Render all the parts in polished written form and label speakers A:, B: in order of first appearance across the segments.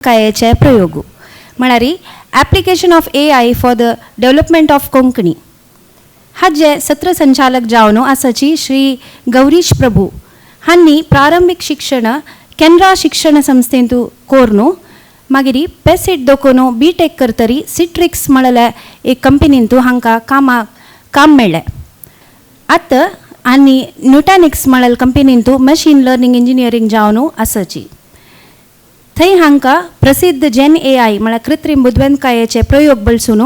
A: कायेचे प्रयोग म्हळ्यार application of AI for the development of Konkani हाजे सत्र संचालक जावन आसाची श्री गौरीश प्रभू हांनी प्रारंभीक शिक्षण कॅनरा शिक्षण संस्थेंतू कोरनू मागीर पेसिट दोकोनू B.Tech करतरी सिट्रिक्स म्हणल्या एक कंपनींतू हांकां काम मेळ्ळें. आतां आनी न्यूटॅनिक्स म्हणल्या कंपनींतू मशीन लर्निंग इंजिनियरींग जावन आसाची. थंय हांकां प्रसिद्ध जेन AI म्हळ्यार कृत्रीम बुद्धिमत्तायेचे प्रयोग बळसून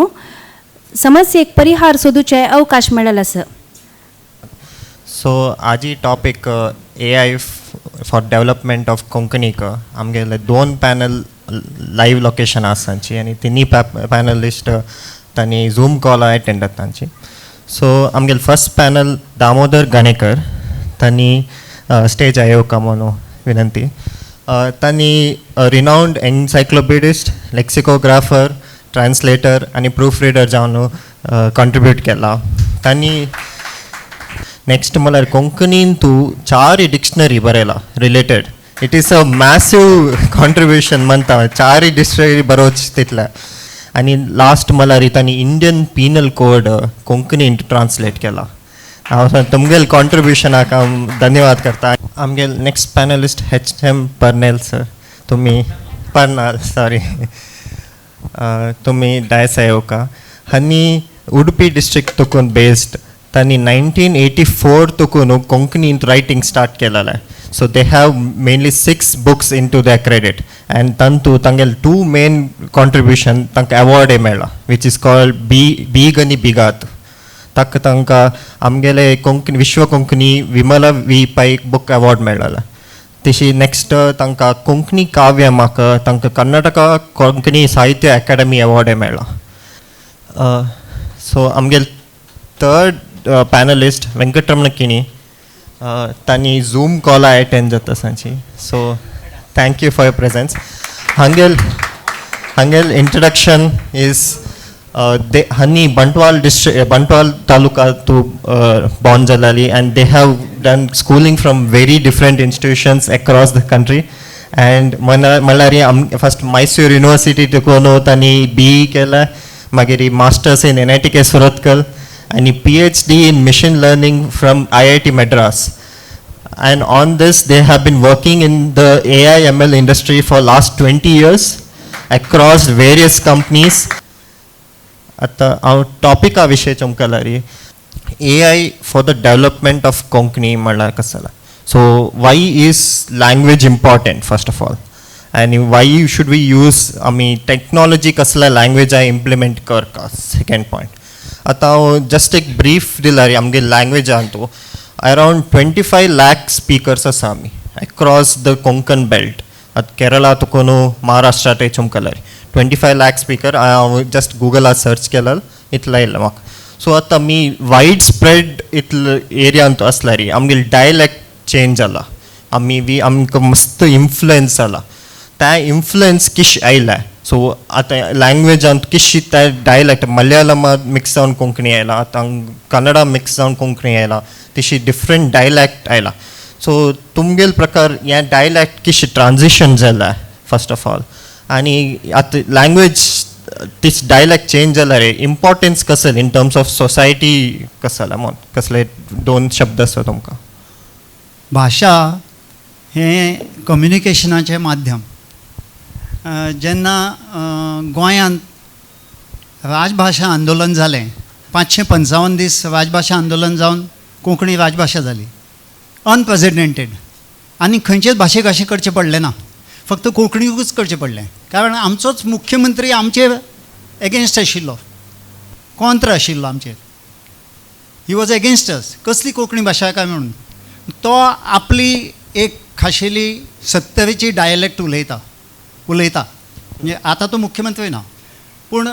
A: समस्येक परिहार सोदूचे अवकाश मेळ्ळेले आसा.
B: सो आजी topic AI for development of कोंकणीक आमगेले दोन पॅनल लाईव्ह लोकेशन आसाची आनी तिनी पॅनलिस्ट तांणी झूम कॉल अटेंड तांची. सो आमगेले फर्स्ट पॅनल दामोदर गणेकर तांणी स्टेज आयोवका म्हणून विनंती. तांणी रिनाउंड एन्सायक्लोपीडिस्ट लेक्सिकोग्राफर ट्रान्सलेटर आनी प्रूफ रिडर जावन कॉन्ट्रिब्यूट केला. तांणी नेक्स्ट म्हळ्यार कोंकणीन तूं 4 डिक्शनरी बरयला related. It is a massive contribution म्हणटा 4 डिक्शनरी बरोवच तितले. आनी लास्ट म्हळ्यार तांणी इंडियन पिनल कोड कोंकणीन ट्रान्सलेट केला. हांव तुमगेल कॉन्ट्रिब्युशनाक हांव धन्यवाद करता. आमगेल next panellist HM Parnell sir. तुमी पर्नाल सॉरी तुमी डायस येवका. हांणी उडुपी डिस्ट्रिक्ट तुकून बेस्ड तांणी 1984 तुकून कोंकणीन रायटिंग स्टार्ट केलेलें. So they have mainly 6 books in to their credit and तांतू तांगेल 2 मेन कॉन्ट्रिब्युशन तांकां अवॉर्डे मेळ्ळा विच इज कॉल्ड बीग आनी बिगात. तांकां आमगेले Konkani Vishwa Konkani Vimala V Pai book award मेळ्ळा. तशी नेक्स्ट तांकां कोंकणी काव्य म्हाका तांकां कर्नाटका कोंकणी साहित्य अकादमी अवॉर्डे मेळ्ळा. सो आमगेल थर्ड पॅनलिस्ट वेंकटरमण किनी तांणी झूम कॉला अटेंड जाता सांची. So thank you for your presence. हांगेल इंट्रोडक्शन इज हांणी बंटवाल तालुका तू बॉर्न जालेली and they have done schooling from very different institutions across the country. And म्हळ्यार फर्स्ट मैसूर युनिवर्सिटी तुकोन तांणी BE केला, मागीर masters in NIT Surathkal and PhD in machine learning from IIT Madras. And on this they have been working in the AI ML industry for last 20 years across various companies. आता हांव Topeka विशयी चमकलारी AI for the development of Konkani म्हणल्यार कसला. So why is language important first of all and why should we use technology कसला language I implement करता. Second point आता हांव just एक ब्रीफ दिला रे आमगे लँग्वेजान तो अरावंड 25 लाख स्पिकर्स आसा आमी अक्रॉस द कोंकण बेल्ट. आतां केरळा तुकोन महाराष्ट्रा ते चमकलारी 25 लाख स्पिकर हांव जस्ट गुगलार सर्च केला इतलो येयला म्हाका. सो आतां आमी वायड स्प्रेड इतलो एरियान आसला रे आमगे डायलॅक्ट चेंज जाला. आमकां मस्त इन्फ्लुएन्स जाला. त्या इन्फ्लुएन्स किश आयला. सो आतां लँग्वेजान किश त्या डायलॅक्ट मलयाळमात मिक्स जावन कोंकणी आयला, आतां कन्नडा मिक्स जावन कोंकणी आयला, तशी डिफरंट डायलॅक्ट आयला. सो तुमगेल प्रकार ह्या डायलॅक्ट किश ट्रान्जिशन जाला फर्स्ट ऑफ ऑल. आनी आतां लँग्वेज तीच डायलॅक्ट चेंज जाला रे इम्पॉर्टन्स कसले इन टर्म्स ऑफ सोसायटी कसला म्हण कसले 2 शब्द आसा तुमकां.
C: भाशा हें कम्युनिकेशनाचें माध्यम. जेन्ना गोंयांत राजभाशा आंदोलन जालें 555 दीस राजभाशा आंदोलन जावन कोंकणी राजभाशा जाली अनप्रेसिडेंटेड. आनी खंयचेच भाशेक अशें करचें पडलें ना, फक्त कोंकणीकूच करचें पडलें. कारण आमचोच मुख्यमंत्री आमचेर एगेन्स्ट आशिल्लो, कॉन्त्र आशिल्लो आमचेर. ही वॉज एगेन्स्ट अस. कसली कोंकणी भाशा काय म्हणून तो आपली एक खाशेली 70ची डायलॅक्ट उलयता. म्हणजे आता तो मुख्यमंत्री ना, पूण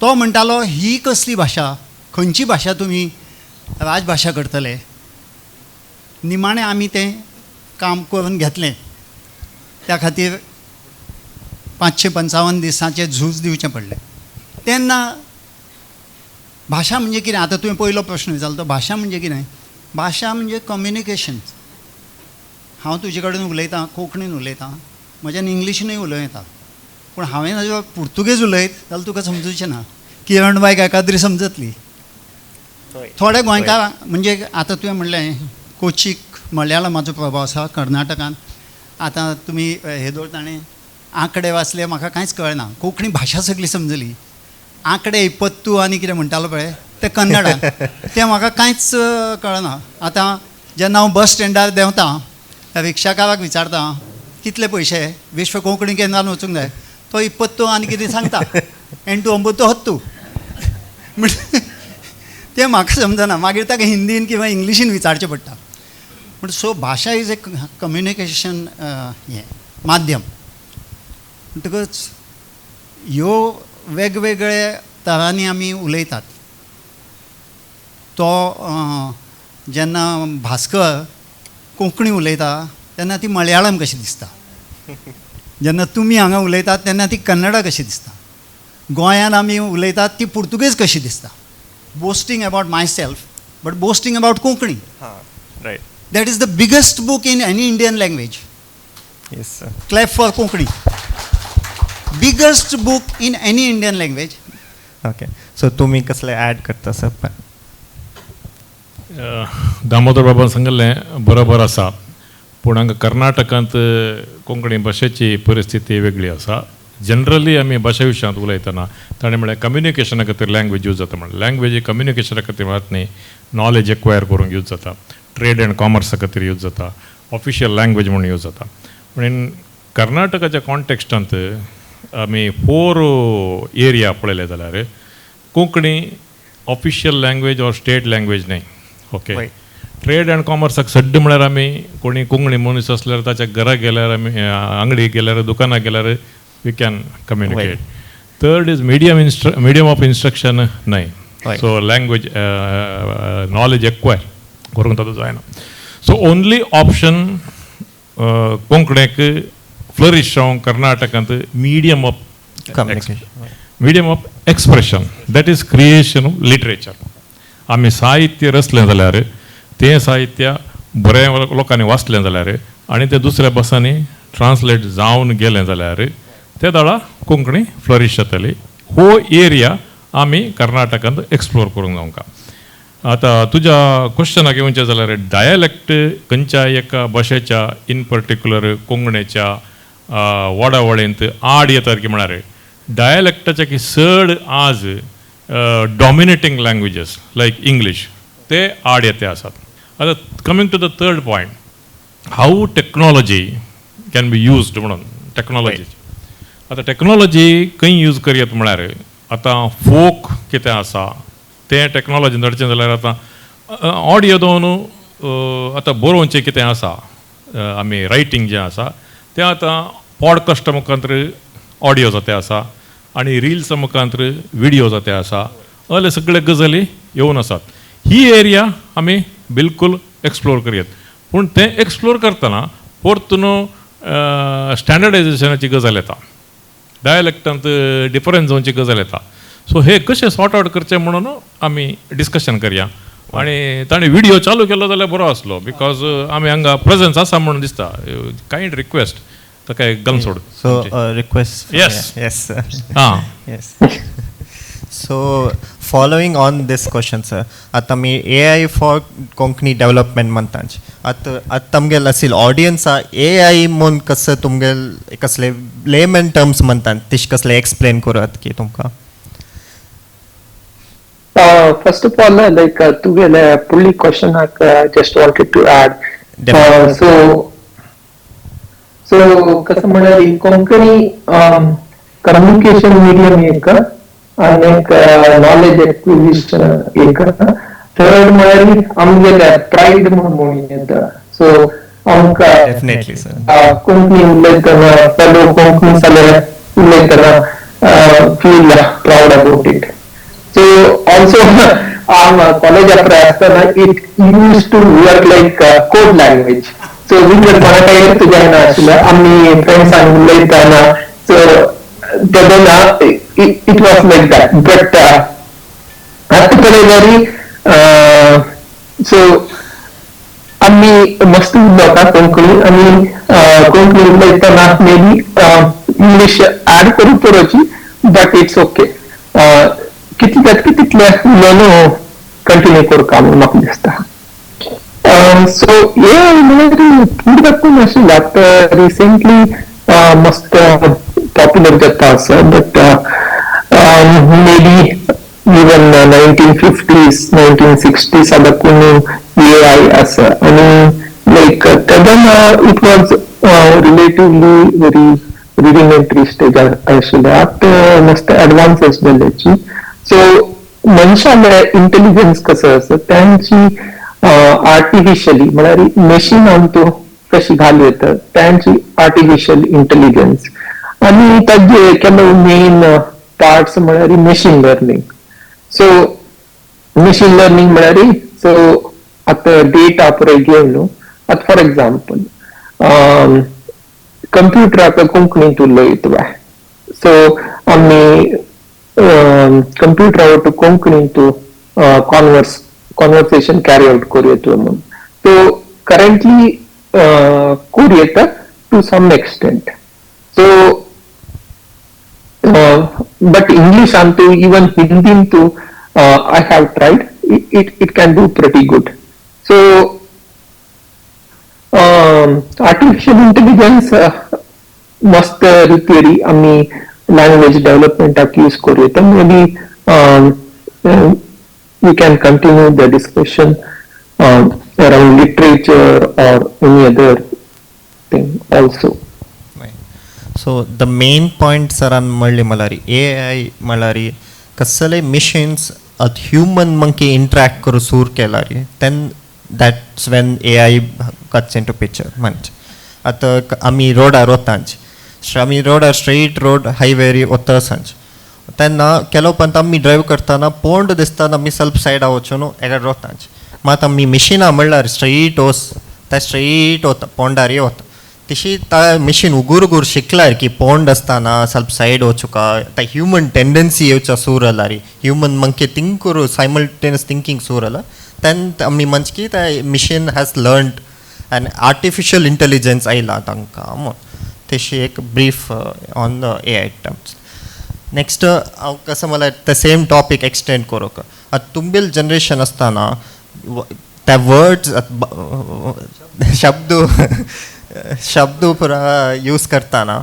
C: तो म्हणटालो ही कसली भाशा, खंयची भाशा तुमी राजभाशा करतले. निमाणें आमी तें काम करून घेतलें. त्या खातीर 555 दिसांचें झूज दिवचें पडलें. तेन्ना भाशा म्हणजे कितें, आतां तुवें पयलो प्रश्न विचारलो तो भाशा म्हणजे कितें. भाशा म्हणजे कम्युनिकेशन. हांव तुजे कडेन उलयतां कोंकणीन उलयतां, म्हज्यान इंग्लिशीनूय उलोवं येता, पूण हांवें जर पुर्तुगेज उलयत जाल्यार तुका समजुचें ना. किरण बायक एकाद्री समजतली. थोडे गोंयकार म्हणजे आतां तुवें म्हणलें कोचीक मल्याळमाचो प्रभाव आसा कर्नाटकान. आतां तुमी हे दोळ ताणें आंकडे वाचले म्हाका कांयच कळना. कोंकणी भाशा सगळी समजली. आंकडे इपत्तू आनी कितें म्हणटालो पळय ते कन्नडान तें म्हाका कांयच कळना. आतां जेन्ना हांव बस स्टँडार देंवतां रिक्षाकाराक विचारता कितले पयशे विश्व कोंकणी केंद्रान वचूंक जाय. तो इपत्तू आनी कितें सांगता 8 म्हणजे तें म्हाका समजना. मागीर ताका हिंदीन किंवा इंग्लिशीन विचारचें पडटा. पूण सो भाशा इज ए कम्युनिकेशन हें माध्यम. म्हणटकच ह्यो वेगवेगळे तरांनी आमी उलयतात. तो जेन्ना भास्कर कोंकणी उलयता तेन्ना ती मल्याळम कशी दिसता. जेन्ना तुमी हांगा उलयतात तेन्ना ती कन्नडा कशी दिसता. गोंयांत आमी उलयतात ती पुर्तुगेज कशी दिसता. Boasting about my self but boasting about Konkani.
B: Right.
C: That is the biggest book in any Indian language.
B: Yes sir.
C: Clap for Konkani. Biggest book in any Indian language.
B: Okay. So तुम्ही कसले ॲड करता sir?
D: Damodar बाबान सांगलें बरोबर आसा. पूण हांगा कर्नाटकांत कोंकणी भाशेची परिस्थिती वेगळी आसा. जनरली आमी भाशा विशयांत उलयतना ताणें म्हळ्यार कम्युनिकेशना खातीर लँग्वेज यूज जाता. म्हणल्यार लँग्वेज ही कम्युनिकेशना खातीर म्हणत न्ही, नॉलेज एक्वायर करूंक यूज जाता, ट्रेड एंड कॉमर्सा खातीर यूज जाता, ऑफिशियल लँग्वेज म्हणून यूज जाता. म्हणून कर्नाटकाच्या कॉन्टेक्स्टांत आमी 4 एरिया पळयले जाल्यार Konkani official language or state language न्हय. ओके. ट्रेड एंड कॉमर्साक सड्ड म्हळ्यार आमी कोणी कोंकणी मनीस असल्यार ताच्या घरा गेल्यार आमी अंगडीक गेल्यार दुकानाक गेल्यार we can communicate. Third is medium of instruction न्हय. सो लँग्वेज नॉलेज एक्वायर करूंक तातूंत जायना. सो ओन्ली ऑप्शन कोंकणीक फ्लरिश जावंक कर्नाटकांत medium of expression that is creation of literature. आमी साहित्य रचलें जाल्यार तें साहित्य बरें लोकांनी वाचलें जाल्यार आनी तें दुसऱ्या भासांनी ट्रान्सलेट जावन गेलें जाल्यार त्या दाळा कोंकणी फ्लरिश जातली. हो एरिया आमी कर्नाटकांत एक्सप्लोर करूंक जावंका. आतां तुज्या क्वेश्चनाक येवचें जाल्यार डायलॅक्ट खंयच्याय एका भाशेच्या इन पर्टिक्युलर कोंकणीच्या वडावळींत आड येता की म्हळ्यार डायलॅक्टाचे की चड आज डॉमिनेटींग लँग्वेजीस लायक इंग्लीश ते आड येते आसात. आतां coming to the third point, how technology can be used म्हणून टेक्नॉलॉजी. आतां टेक्नॉलॉजी खंय यूज करयत म्हळ्यार आतां फोक कितें आसा तें टेक्नॉलॉजीन धरचें जाल्यार आतां ऑडियो दोन आतां बरोवचें कितें आसा आमी रायटींग जें आसा तें आतां पॉडकास्टा मुखांतर ऑडियो जाते आसा आनी रिल्सा मुखांतर विडियो जाते आसा. असले सगळे गजाली येवन आसात. ही एरिया आमी बिलकूल एक्सप्लोर करयत. पूण तें एक्सप्लोर करतना परतून स्टँडर्डायझेशनाची गजाल येता, डायलॅक्टांत डिफरन्स जावची गजाल येता. सो हे कशें सॉर्ट आउट करचें म्हणून आमी डिस्कशन करया. आनी ताणें विडियो चालू केलो जाल्यार बरो आसलो बिकॉज आमी हांगा प्रेजन्स आसा म्हणून दिसता. कायंड रिक्वेस्ट ताका एक घालून सोड.
B: So request.
D: येस.
B: येस.
D: हां.
B: Yes. So following on this question sir, आतां आमी AI फॉर कोंकणी डेव्हलपमेंट म्हणटात. आतां तुमगेल असेल ऑडियन्स AI म्हूण कसं तुमगेल कसले लेमन टर्म्स म्हणटात तिश कसले एक्सप्लेन करात की तुमकां?
E: First of all, like तुगेले fully question just wanted to add. So कसं म्हणाल कोंकणी कम्युनिकेशन मीडियम एक आणि एक नॉलेज एक्विजिशन एक. थर्ड म्हळ्यार आमगेले प्राईड म्हणून येता. सो आमकां
B: डेफिनेटली सर
E: कोंकणी उलयतना फेलो कोंकणी जाल्यार उलयतना feel proud about it. So also college after asana it used to work like code language. So we were monetized to join asila amni friends and ulaytana. So then it was like that. But actually so amni must loka konkani ani konkani ulaytana maybe English add करू पडोची but it's okay कितल्यात की तितले उलोवन continue करू काम म्हाका दिसता सो हे म्हणजे पूर्ण अशें जाता रिसेंटली मस्त पॉप्युलर जाता आसा but may be even 1950s 1960s adakun AI asa and like then it was relatively very rudimentary stage actually at must advances झाल्याची so मनशाला इंटेलिजन्स कसं असं त्यांची आर्टिफिशियली म्हळ्यार मशीन आमतो कशी घालूं येता त्यांची आर्टिफिशियल इंटेलिजन्स आणि ताजे केलो मेन पार्ट्स म्हळ्यार machine learning so machine learning म्हळ्यार सो आता डेटा पळय घेवन न्हू आता फॉर एक्झाम्पल कंप्युटराक कोंकणींत उलयत बाय सो आमी कंप्युटरा टू कोंकणींत कॉन्वर्सेशन कॅरी आउट करूं येता म्हणून सो करंटली करूं येता to some extent so but English and even Hindi too, I have tried. It can do pretty good. So artificial intelligence must theory आम्ही language development use करूया maybe we can continue the discussion around literature or any other thing also.
B: So the main point सरान म्हणले म्हळ्यार AI म्हळ्यार कसले मिशिन्स आत human monkey interact करू सूर केला रे then that's when AI cuts into picture म्हणजे आतां आमी रोडार वतांच आमी रोडार स्ट्रेट रोड हायवेरी वतांच तेन्ना केलो पंत आमी ड्रायव करतना पोंड दिसतना आमी ಸ್ವಲ್ಪ सायडा वचून एका वतांच मात आमी मिशिनां म्हणल्यार स्ट्रेट वच त्या स्ट्रेट वता पोंडार वता तशी ता मिशीन उगूर शिकल्यार की पोंड आसतना ಸ್ವಲ್ಪ सायड वचुका ता ह्युमन टेंडन्सी येवच्या सूर आला रे ह्युमन मंके थिंक करू सायमल्टेनियस थिंकिंग सूर आला तेन आमी मंच की ता मिशीन हॅज लर्नड आनी आर्टिफिशियल इंटेलिजन्स आयला तांकां तशी एक brief on the AI terms next हांव कसं मला द सेम टॉपीक एक्सटेंड करूं आतां तुंबेल जनरेशन आसतना त्या वर्ड्स शब्द पुरा यूज करताना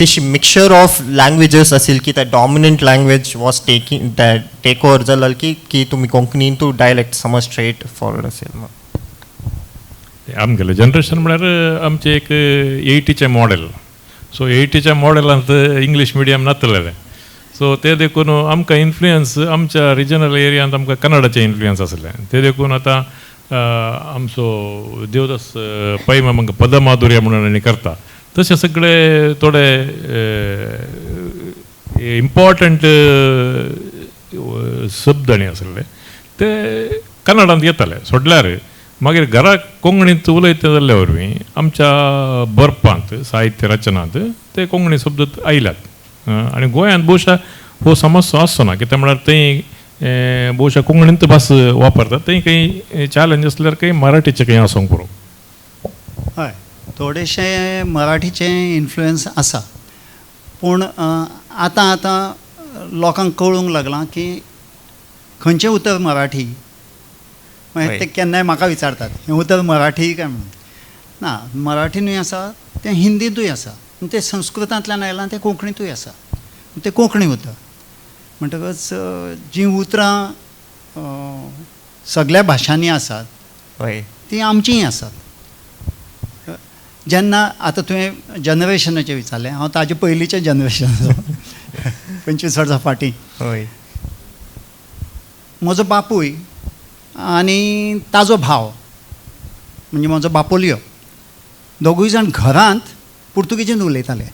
B: तशी मिक्सचर ऑफ लँग्वेजेस असेल की त्या dominant language was take over जाल्यार की तुमी कोंकणीन तूं डायलेक्ट समज स्ट्रेट फॉरवर्ड असेल
D: आमगेलें जनरेशन म्हळ्यार आमचें एक 80चे मॉडेल सो 80च्या मॉडेलांत इंग्लीश मिडियम नासलेलें सो ते देखून आमकां इन्फ्लुयन्स आमच्या रिजनल एरियांत आमकां कन्नडाचें इन्फ्लुयन्स आसलें ते देखून आतां आमचो देवदास पै म्हाका पदमाधुर्य म्हणून आनी करता तशें सगळे थोडे इम्पॉर्टंट शब्द आनी आसले ते कन्नडांत येताले सोडल्यार मागीर घराक कोंकणींत उलयता जाल्ल्या वरवीं आमच्या बरपांत साहित्य रचनांत ते कोंकणी शब्द आयल्यात आनी गोंयांत भोवशा हो समस्या आसचो ना कित्याक म्हळ्यार थंय भोवशा कोंकणींत भास वापरतात थंय काही चॅलेंज असल्यार काही मराठीचे काही आसूंक पुरो
C: हय थोडेशे मराठीचे इन्फ्लुयन्स आसा पूण आतां लोकांक कळूंक लागलां की खंयचें उतर मराठी ते केन्नाय म्हाका विचारतात हें उतर मराठी काय म्हणून ना मराठीनूय आसा तें हिंदींतूय आसा तें संस्कृतांतल्यान आयलां तें कोंकणींतूय आसा तें कोंकणी उतर म्हणटकच जीं उतरां सगळ्या भाशांनी आसात तीं आमचींय आसात जेन्ना आतां तुवें जनरेशनाचें विचारलें हांव ताजे पयलींचें जनरेशन 25 वर्सां फाटीं
B: हय
C: म्हजो बापूय आनी ताजो भाव म्हणजे म्हजो बापोलियो दोगूय जाण घरांत पुर्तुगीजींत उलयताले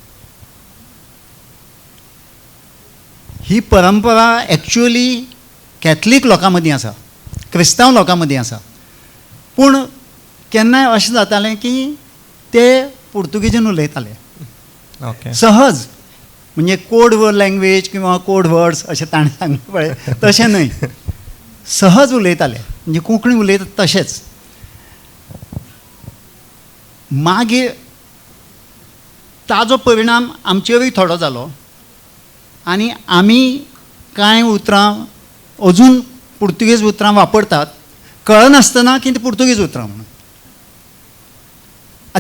C: ही परंपरा एक्चुअली कॅथलीक लोकां मदीं आसा क्रिस्तांव लोकां मदीं आसा पूण केन्नाय अशें जातालें की ते पुर्तुगीजीन उलयताले सहज म्हणजे कोड लँग्वेज किंवा कोड वर्ड्स अशें ताणें सांगलें पळय तशें न्हय सहज उलयताले म्हणजे कोंकणी उलयता तशेंच मागीर ताजो परिणाम आमचेरूय थोडो जालो आनी आमी कांय उतरां अजून पुर्तुगेज उतरां वापरतात कळनासतना की ती पुर्तुगेज उतरां म्हणून.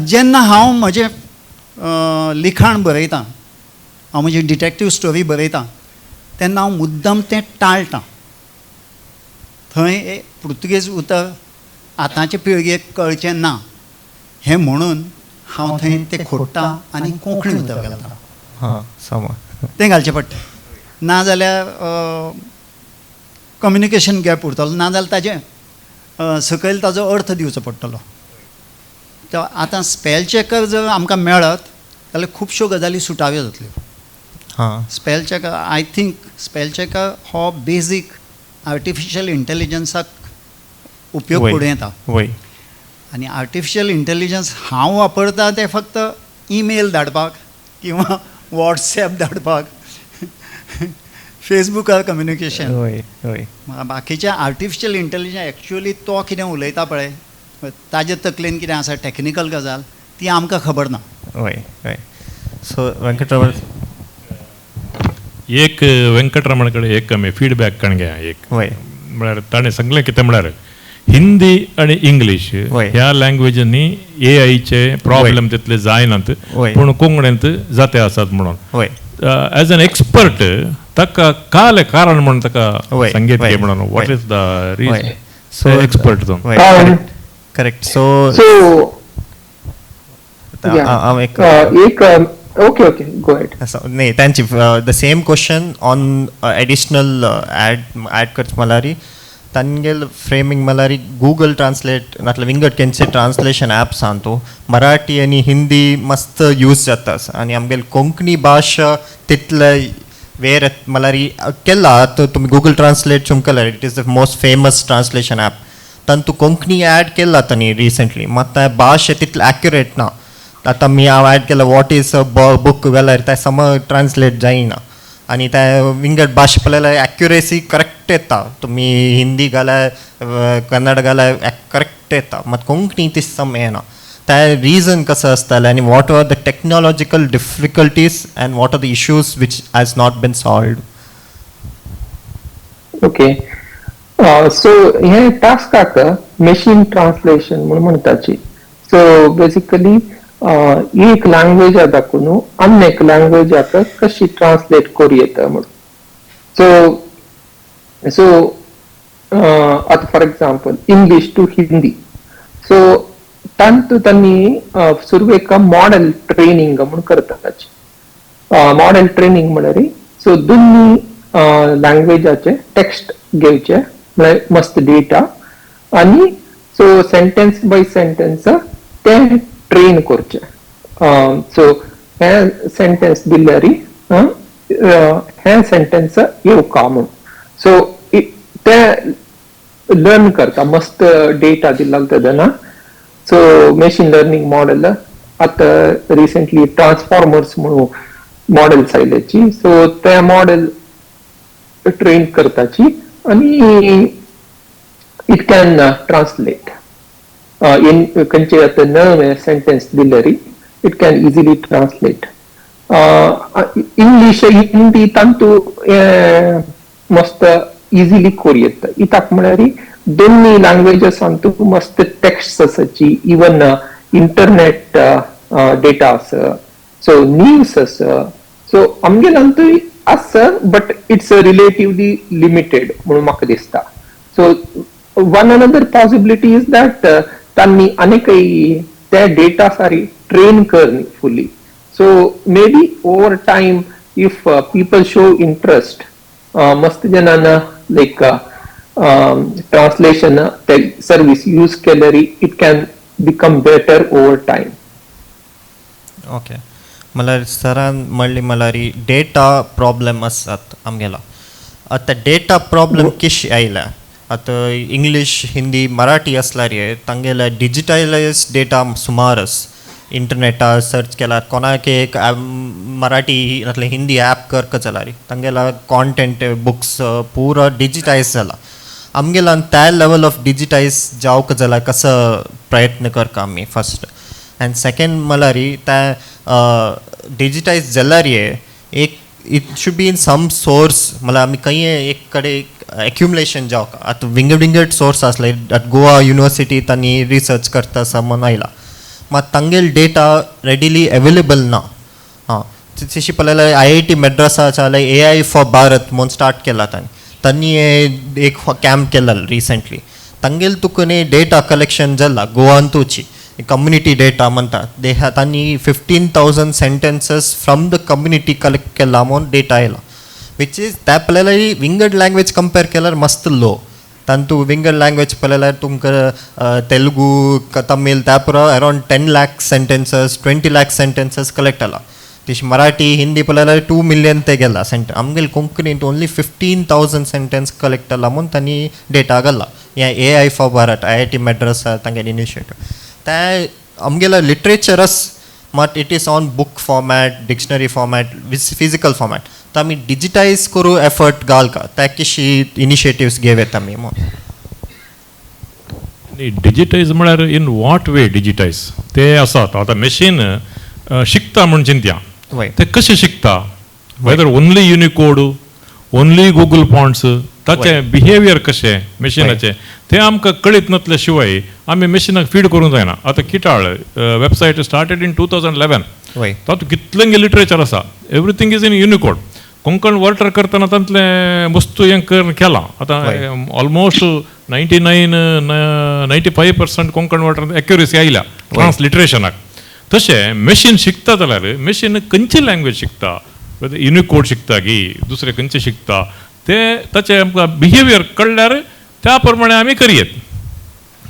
C: जेन्ना हांव म्हजें लिखाण बरयतां, हांव म्हजी डिटेक्टीव स्टोरी बरयतां तेन्ना हांव मुद्दम तें टाळटां. थंय पुर्तुगेज उतर आतांचे पिळगेक कळचें ना हें म्हणून हांव थंय तें खोडटां आनी कोंकणी उतर घालतां.
B: हां सम
C: तें घालचें पडटा. नाजाल्यार कम्युनिकेशन गॅप उरतलो, नाजाल्यार ताजें सकयल ताजो अर्थ दिवचो पडटलो. तो आतां स्पेल चॅकर जर आमकां मेळत जाल्यार खुबश्यो गजाली सुटाव्यो जातल्यो.
B: हां
C: स्पेल चॅकर आय थिंक स्पेल चॅकर हो बेजीक आर्टिफिशियल इंटेलिजन्साक उपयोग
B: वय.
C: करूं येता.
B: वय
C: आनी आर्टिफिशियल इंटेलिजन्स हांव वापरतां तें फक्त ईमेल धाडपाक किंवा वॉट्सॅप धाडपाक फेसबुकार कम्युनिकेशन.
B: वय वय
C: बाकीचे आर्टिफिशियल इंटेलिजन्स एक्चुअली तो कितें उलयता पळय ताजे तकलेन कितें आसा टॅक्निकल गजाल ती आमकां खबर ना.
B: वय वय. सो वेंकटरमण
D: एक व्यंकटरमण कडेन एक आमी फीडबॅक काण घेया एक.
B: वय
D: म्हळ्यार ताणें सांगलें कितें म्हळ्यार हिंदी आणि इंग्लीश
B: वय.
D: ह्या लँग्वेजींनी AI प्रॉब्लेम तितले जायनात
B: वय.
D: पूण कोंकणींत जाते आसात म्हणून.
B: वय
D: एज एन एक्सपर्ट ताका काले कारण म्हणून ताका
B: वय,
D: सांगितले
B: वय,
D: म्हणून वॉट
B: वय.
D: इज द
B: वय.
D: रिजन.
B: So
D: एक्सपर्ट तो
B: वय करेक्ट. So
E: So, yeah.
B: हांव एक
E: okay, go ahead.
B: नाही त्यांची the same question on additional add करच मलारी तांगेल फ्रेमिंग मलारी गूगल ट्रान्सलेट नातलं विंगड केंचे ट्रान्सलेशन ॲप सांगतो मराठी आणि हिंदी मस्त यूज जातास आणि आमगेल कोंकणी भाषा तितलं वेर मलारी केला तर तुम्ही गूगल ट्रान्सलेट चुमकला it is the most famous translation app तान तू कोंकणी ॲड केला तांणी रिसेंटली मग त्या भाषा तितलं ॲक्युरेट ना. आता मी हांव ॲड केला वॉट इज अ बुक जाल्यार त्या सम ट्रान्सलेट जायना आणि त्या विंगड भाशा पळयल्यार ॲक्युरेसी करेक्ट येता. तुम्ही हिंदी घाल्यार कन्नड घाल्यार करेक्ट येता मात कोंकणी ती सम येना. त्या रिजन कसं असतालें आणि what are the technological difficulties and what are the issues which has not been solved.
E: Okay so हे टास्काक मशीन ट्रान्सलेशन म्हणून म्हणटाची. सो बेसिकली एक लँग्वेज दाखवून अन्य एक लँग्वेजाक कशी ट्रान्सलेट करूं येता म्हणून. सो आता for example English to Hindi. So तांणी सुरवेक मॉडेल ट्रेनिंग म्हणून करतात. मॉडेल ट्रेनिंग म्हळ्यार सो दोन्ही लँग्वेजाचे टेक्स्ट घेवचे म्हळ्यार मस्त डेटा आणि सो सेंटेन्स बाय सेंटेन्स ते ट्रेन करचे. सो हे सेंटेन्स दिल्यार हे सेंटेन्स येवका म्हणून. सो ते लर्न करता मस्त डेटा दिला तेन्ना. सो मशीन लर्निंग मॉडेल आता रिसेंटली ट्रान्सफॉर्मर्स म्हणून मॉडेल्स आयल्याची. सो ते मॉडेल ट्रेन करताची आणि इट कॅन ट्रान्सलेट in खंयचे आता नवे सेंटेन्स दिल्यार it can easily translate. English Hindi तांतू मस्त इजिली करूं येता. इताक म्हळ्यार दोन्ही लँग्वेजांतू मस्त टेक्स्ट आसाची इवन इंटरनेट डेटा आसा सो न्यूज आसा. सो आमगेलांतूय आसा बट इट्स रिलेटिवली लिमिटेड म्हणून म्हाका दिसता. So one another possibility is that तांणी आनीकय ते डेटा सारी ट्रेन करनी fully. So may be over time if people show interest मस्त जनान लायक ट्रान्सलेशन ते सर्विस यूज केल्यार it can become better over time.
B: Okay म्हळ्यार सरान म्हणली म्हळ्यार डेटा प्रॉब्लेम आसात आमगेला. आतां डेटा प्रॉब्लेम कशी आयला आतां इंग्लीश हिंदी मराठी असल्यार तांगेले डिजिटलायज डेटा सुमार आस. इंटरनेटार सर्च केल्यार कोणाक एक मराठी नातले हिंदी ॲप करता जाल्यार तांगेला कॉन्टेंट बुक्स पुरो डिजिटायज जाला. आमगेल्यान त्या लेवल ऑफ डिजिटायज जावंक जाल्यार कसो प्रयत्न करता आमी फर्स्ट. अँड सेकंड म्हळ्यार त्या डिजिटाइज जाल्यार एक it should be in some source म्हळ्यार आमी खंय एक कडेन एक्युमुलेशन जावं आतां विंगड सोर्स आसले आतां गोवा युनिवर्सिटींत आनी रिसर्च करता समन आयला मात तांगेल डेटा रेडिली अवेलेबल ना हां तशी पळयल्यार IIT मद्रासाच्या AI फॉर भारत म्हणून स्टार्ट केला तांणी एक कॅम्प केला रिसेंटली तांगेल तुका डेटा कलेक्शन जाला गोवांतूची कम्युनिटी डेटा म्हणटात तांणी 15,000 sentences from the community collect केला म्हणून डेटा येयला विच इज त्या पळयल्यार विंगड लँग्वेज कंपेर केल्यार मस्त लो तातूंत विंगड लँग्वेज पळयल्यार तुमकां तेलुगू तमीळ त्या पुरो around 10 lakh sentences 20 lakh sentences collect जाला तशी मराठी हिंदी पळयल्यार 2 मिलियन ते गेला आमगेल कोंकणींत ओन्ली 15,000 सेंटेन्स कलेक्ट जाला म्हणून तांणी डेटा घाला हें AI for Bharat IIT madrasa तांगेले इनिशिएटीव ते आमगेलो लिटरेचरस मात it is on book format dictionary format physical format तर आमी डिजिटायज करूं एफर्ट घाल का त्या कशी इनिशिएटिव्स घेवेत आमी म्हणून
D: डिजिटायज म्हळ्यार इन वॉट वे डिजिटायज ते आसात आतां मशीन शिकता म्हण चिंत्या ते कशें शिकता whether only Unicode only Google fonts ताचे बिहेवियर कशें मशिनाचे ते आमकां कळीत नासल्या शिवाय आमी मशिनाक फीड करूंक जायना आतां किटाळ वेबसायट स्टार्टेड इन 2011 तातूंत कितलें लिटरेचर आसा everything is in Unicode Konkan वर्टर करतना तांतलें वस्तू हें केलां आतां ऑलमोस्ट 95% कोंकण वर्टर एक्युरेसी आयल्या ट्रान्सलिटरेशनाक तशें मशीन शिकता जाल्यार मशीन खंयची लँग्वेज शिकता युनिकोड शिकता की दुसरें खंयचें शिकता ते ताचे आमकां बिहेवियर कळल्यार त्या प्रमाणे आमी करयेत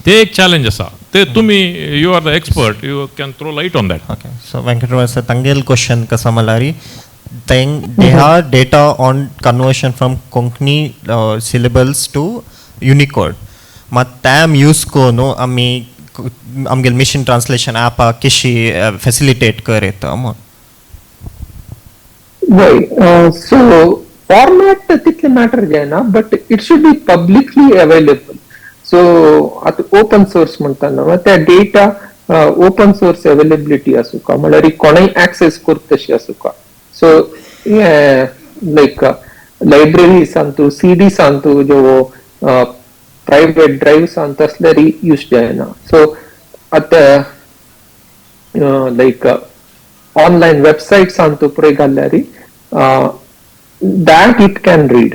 D: ते एक चॅलेंज आसा ते तुमी you are the expert you can throw light on that
B: okay so Venkatrao sir तांगेल क्वेश्चन कसो म्हळ्यार they have data on conversion from Konkani syllables to Unicode. But them use को नो आमी आमगेल machine translation app किशी facilitate करेता मग.
E: Right. So format तितले matter जायना, but it should be publicly available. So at open source म्हणताना त्या data open source availability Asuka म्हळ्यार कोणाय access करतशी Asuka. So like libraries and CDs and जो private drives and तसले use जायना. So at like online websites and पुरे घालल्यारी that it can read.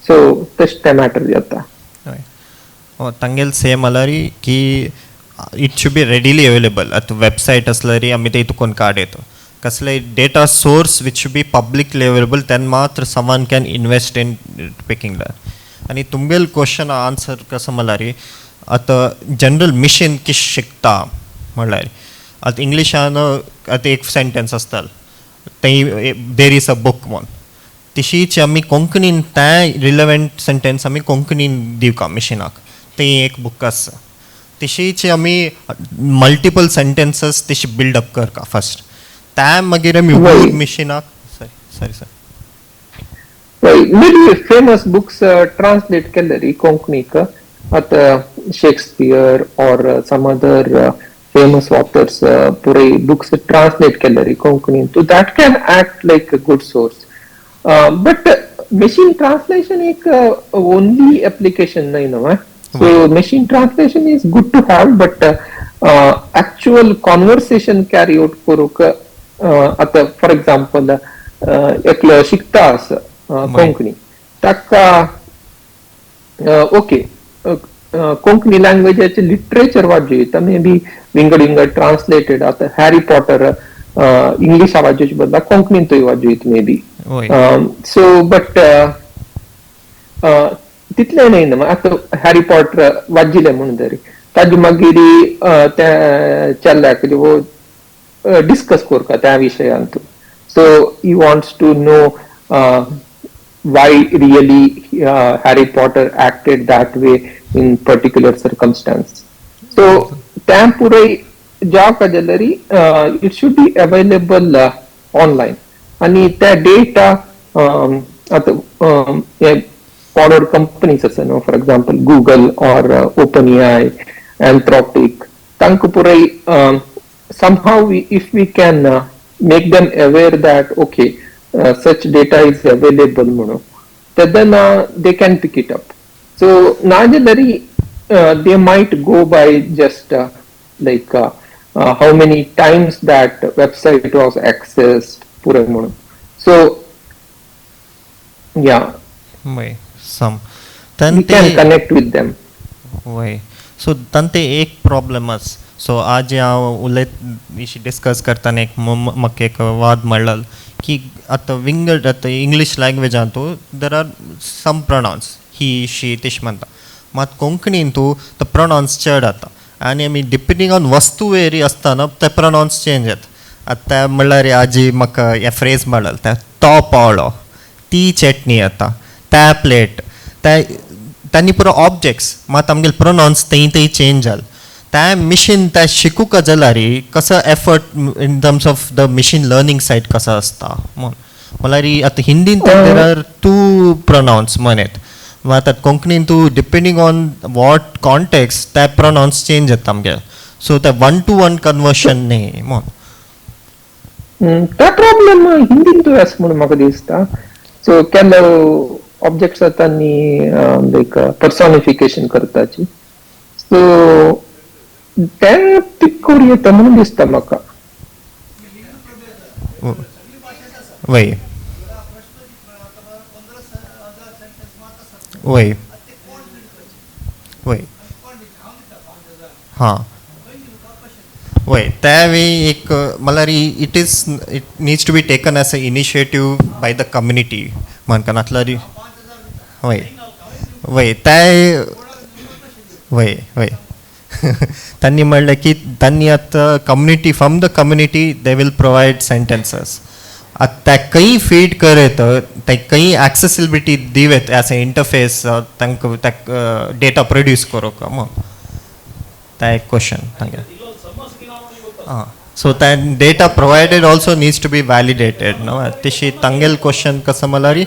E: So तशें matter जाता.
B: तांगेल सेम म्हळ्यारी की it should be readily available at website असल्यारी आमी ते तुकोन काडयतो. कसले data source which should be publicly available तेन्ना मात्र someone can invest in picking that आनी तुमगेल क्वेश्चन आन्सर कसो म्हळ्यार आतां जनरल मिशीन किश शिकता म्हळ्यार आतां इंग्लिशान आतां एक सेंटेन्स आसता थंय देर इज अ बुक म्हूण तशीच आमी कोंकणीन तें रिलेवंट सेंटेन्स आमी कोंकणीन दिवका मिशिनाक तें एक बुक आसा तशीच आमी मल्टिपल सेंटेन्सेस तशी बिल्ड अप करता फर्स्ट त्या मागीर आमी मिशिनाक sorry
E: maybe famous books translate केलेली कोंकणीक आतां Shakespeare or some other famous authors पुरे books translate केलेली कोंकणीन so that can act like a good source but machine translation एक only application नाही ना so machine translation is good to have but actual conversation carry out करूक आता for example एकलो शिकता आसा कोंकणी ताका ओके कोंकणी लँग्वेजाचे लिटरेचर वाजयता मे बी विंगड ट्रान्सलेटेड आता हॅरी पॉटर इंग्लिश वाजोवचे बदला कोंकणीन थंय वाजयता मे बी सो बट तितलें न्हय न्हू आतां हॅरी पॉटर वाजिले म्हणून तरी ताजे मागीर त्या चेल्ल्याक डिस्कस करता त्या विशयांत so he wants to know why really Harry Potter acted that way in particular circumstance. So temporary job kajalari it should be available online and that data at other companies no for example Google or OpenAI Anthropic tanku purai somehow if we can make them aware that okay, such data is available म्हणून, then they can pick it up. So nowadays they might go by just like how many times that website was accessed पुरे म्हणून. So yeah,
B: वय सम
E: we can
B: तंते
E: connect with them.
B: वय so तंते एक प्रॉब्लेमच. So आज हांव उलयत डिस्कस करतना एक म्हाका एक वाद म्हणलेलो की आतां विंगड आतां इंग्लीश लँग्वेजांतू there are some pronouns he she तेश म्हणटा, मात कोंकणीन तूं द प्रोनाउन्स चड जाता आनी आमी डिपेंडींग ऑन वस्तू वेरी आसतना ते प्रोनाउन्स चेंज जाता. आतां म्हणल्यार आजी म्हाका हे फ्रेज म्हणलेलो ते तो पावलो, ती चटणी येता, त्या प्लेट, त्यांनी पुरो ऑब्जेक्ट्स मात आमगेले प्रोनाउन्स थंय चेंज जाले. त्या मिशीन त्या शिकूक जाल्यार कसो effort in terms of the machine learning said कसो आसता म्हळ्यार आतां हिंदीन देर आर टू प्रोनाउन्स म्हणत, मात आतां कोंकणीन तूं डिपेंडींग ऑन वॉट कॉन्टेक्स्ट त्या प्रोनाउन्स चेंज जाता आमगे. सो ते 1-to-1 कन्वर्शन न्ही म्हण.
E: त्या प्रॉब्लेम हिंदीन असं म्हणून म्हाका दिसता. सो केन्ना ऑब्जेक्ट्स जाता न्ही लायक पर्सोनिफिकेशन करताची, सो ते पिक करूं येता म्हणून दिसता म्हाका.
B: वय वय वय हां वय त्यावेळी एक म्हळ्यार it needs to be taken as a initiative by the community म्हणकन आतल्यार वय वय ते वय वय त्यांनी म्हणलें की त्यांनी आतां community from the community they will provide sentences. आतां ते खंय फीड करत ते खंय एक्सेसिबिलिटी दिवेत एज अ इंटरफेस तांकां डेटा प्रोड्यूस करूंक मग ते एक क्वेश्चन तांगे. हां सो ते data provided also needs to be validated न्हू. तशी तांगेल क्वेश्चन कसं म्हळ्यार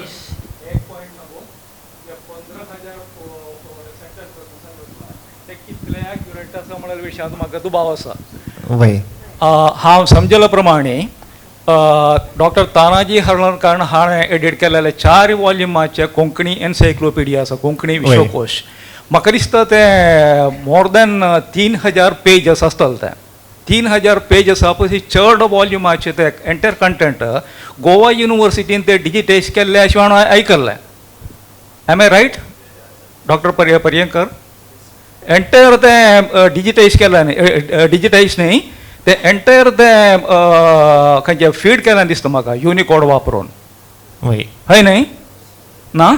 F: विशयांत म्हाका दुबाव आसा.
B: वय
F: हांव समजले प्रमाणे डॉक्टर तानाजी हर्णकार हाणें एडिट केलेले 4 वॉल्युमाचे कोंकणी एन्सायक्लोपिडिया आसा, कोंकणी विश्वकोश. म्हाका दिसता ते मोर दॅन 3000 पेजस आसतले. ते 3000 पेजस पळय चड वॉल्युमाचे ते एंटायर कंटेंट गोवा युनिवर्सिटीन ते डिजिटायज केल्ले अशें हांवें आयकल्लें. Am I right doctor Paryankar? Entire ते डिजिटायज केलें डिजिटायज न्ही, ते एंटायर ते खंयचे फीड केलें दिसता म्हाका युनिकोड वापरून.
B: वय
F: हय न्ही ना?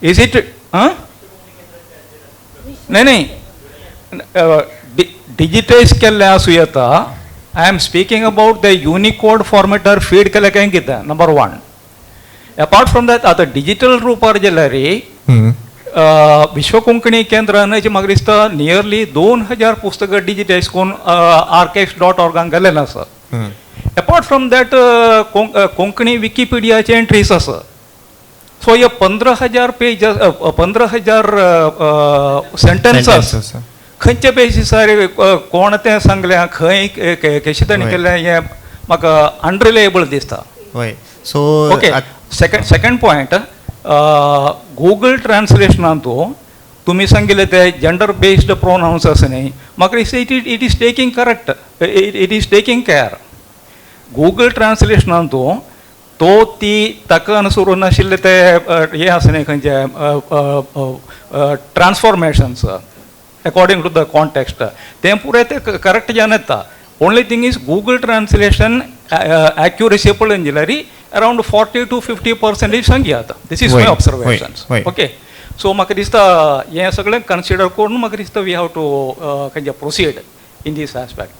F: इज इट नाही डिजिटायज केल्लें आसूं येता. I am speaking about the Unicode फॉर्मेटार फीड केलें काय कितें नंबर 1. अपार्ट फ्रॉम दॅट आतां डिजिटल रुपार गेल्यार विश्व कोंकणी केंद्रान म्हाका दिसता नियरली 2000 पुस्तकां डिजिटायज करून archives.org घालेलें आसा. अपार्ट फ्रॉम दॅट कोंकणी विकिपिडियाचे एंट्रीज आसा. सो हे 15,000 पेजस 15,000 सेंटेन्सेस खंयच्या बेसिसार कोण तें सांगलें खंय कशें तरेन केलें हें म्हाका अनरिलायबल दिसता.
B: So
F: okay. Second point, Google ट्रान्सलेशनांतू तुम्ही सांगिल्ले ते जेंडर बेस्ड प्रोनाउन्स आसा न्ही, म्हाका दिसता it is taking correct, it is taking care. Google ट्रान्सलेशनांतू तो ती ताका अनुसरून आशिल्ले ते हे आसा न्ही खंयचे ट्रान्सफॉर्मेशन्स अकॉर्डिंग टू द कॉन्टेक्स्ट तें पुरे ते करेक्ट जावन येता. Only thing is Google translation accuracy पळोवन जाल्यार अराउंड 40 to 50% सांगी आता. दिस इज माय ऑब्जर्वेशन्स. ओके. सो म्हाका दिसता हें सगळें कन्सिडर करून म्हाका दिसता वी हॅव टू खंयचे प्रोसीड इन दीस एस्पेक्ट.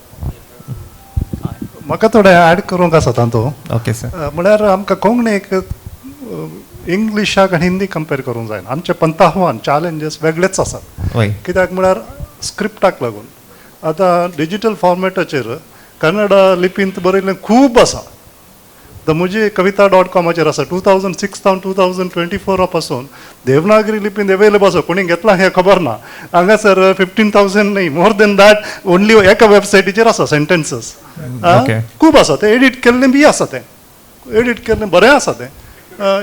G: म्हाका थोडें ऍड करूंक आसा तातूंत.
B: Okay sir.
G: म्हळ्यार आमकां कोंकणीक इंग्लिशाक आनी हिंदी कंपेर करूंक जायना. आमचे 55 चॅलेंजीस वेगळेच आसात. कित्याक म्हळ्यार स्क्रिप्टाक लागून. आतां डिजिटल फॉर्मेटाचेर कन्नड लिपींत बरयल्लें खूब आसा. म्हजी कविता.com आसा 2006 सावन 2024 पासून देवनागरी लिपींत अवेलेबल आसा. कोणी घेतला हें खबर ना. हांगासर 15,000 न्ही, मोर देन दॅट ओन्ली एका वेबसायटीचेर आसा सेंटेन्सेस.
B: Okay.
G: खूब आसा तें एडिट केल्लें बी आसा तें एडिट केल्लें बरें आसा तें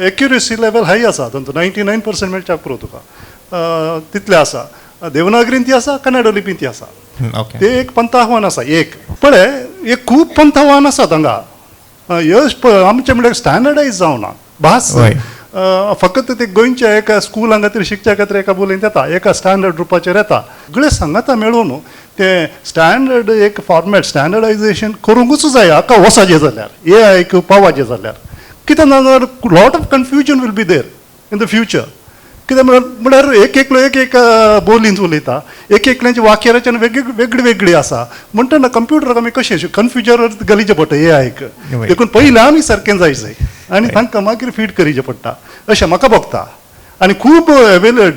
G: एक्युरेसी लेवल हाय आसा तातूंत 99% मेळच्याक पुरो तुका तितलें आसा देवनागरीन ती आसा कन्नड लिपीन ती आसा
B: ओके
G: ते एक पंथ आव्हान आसा एक पळय एक खूब पंथ आव्हान आसा हांगा यश आमचे म्हणल्यार स्टँडर्डायज जावना भास
B: वय.
G: फकत ते गोंयच्या एका स्कुलां खातीर शिकच्या खातीर एका बोलीन येता एका स्टँडर्ड रुपाचेर येता सगळे सांगाता मेळून ते स्टँडर्ड एक फॉर्मेट स्टँडर्डायझेशन करूंकूच जाय हाका वसाचें जाल्यार एआयक पावाचें जाल्यार कित्याक ना जाल्यार lot of confusion will be there in the future कित्याक म्हळ्यार एक एक बोलींत उलयता एक एकल्याची वाक्यरचना वेगळी वेगळी आसा म्हणटना कंप्युटराक आमी कशें कन्फ्युजन घालीचें पडटा एआयक देखून पयलीं आमी सारकें जायचें आनी तांकां मागीर फीड करीचें पडटा अशें म्हाका भोगता आनी खूब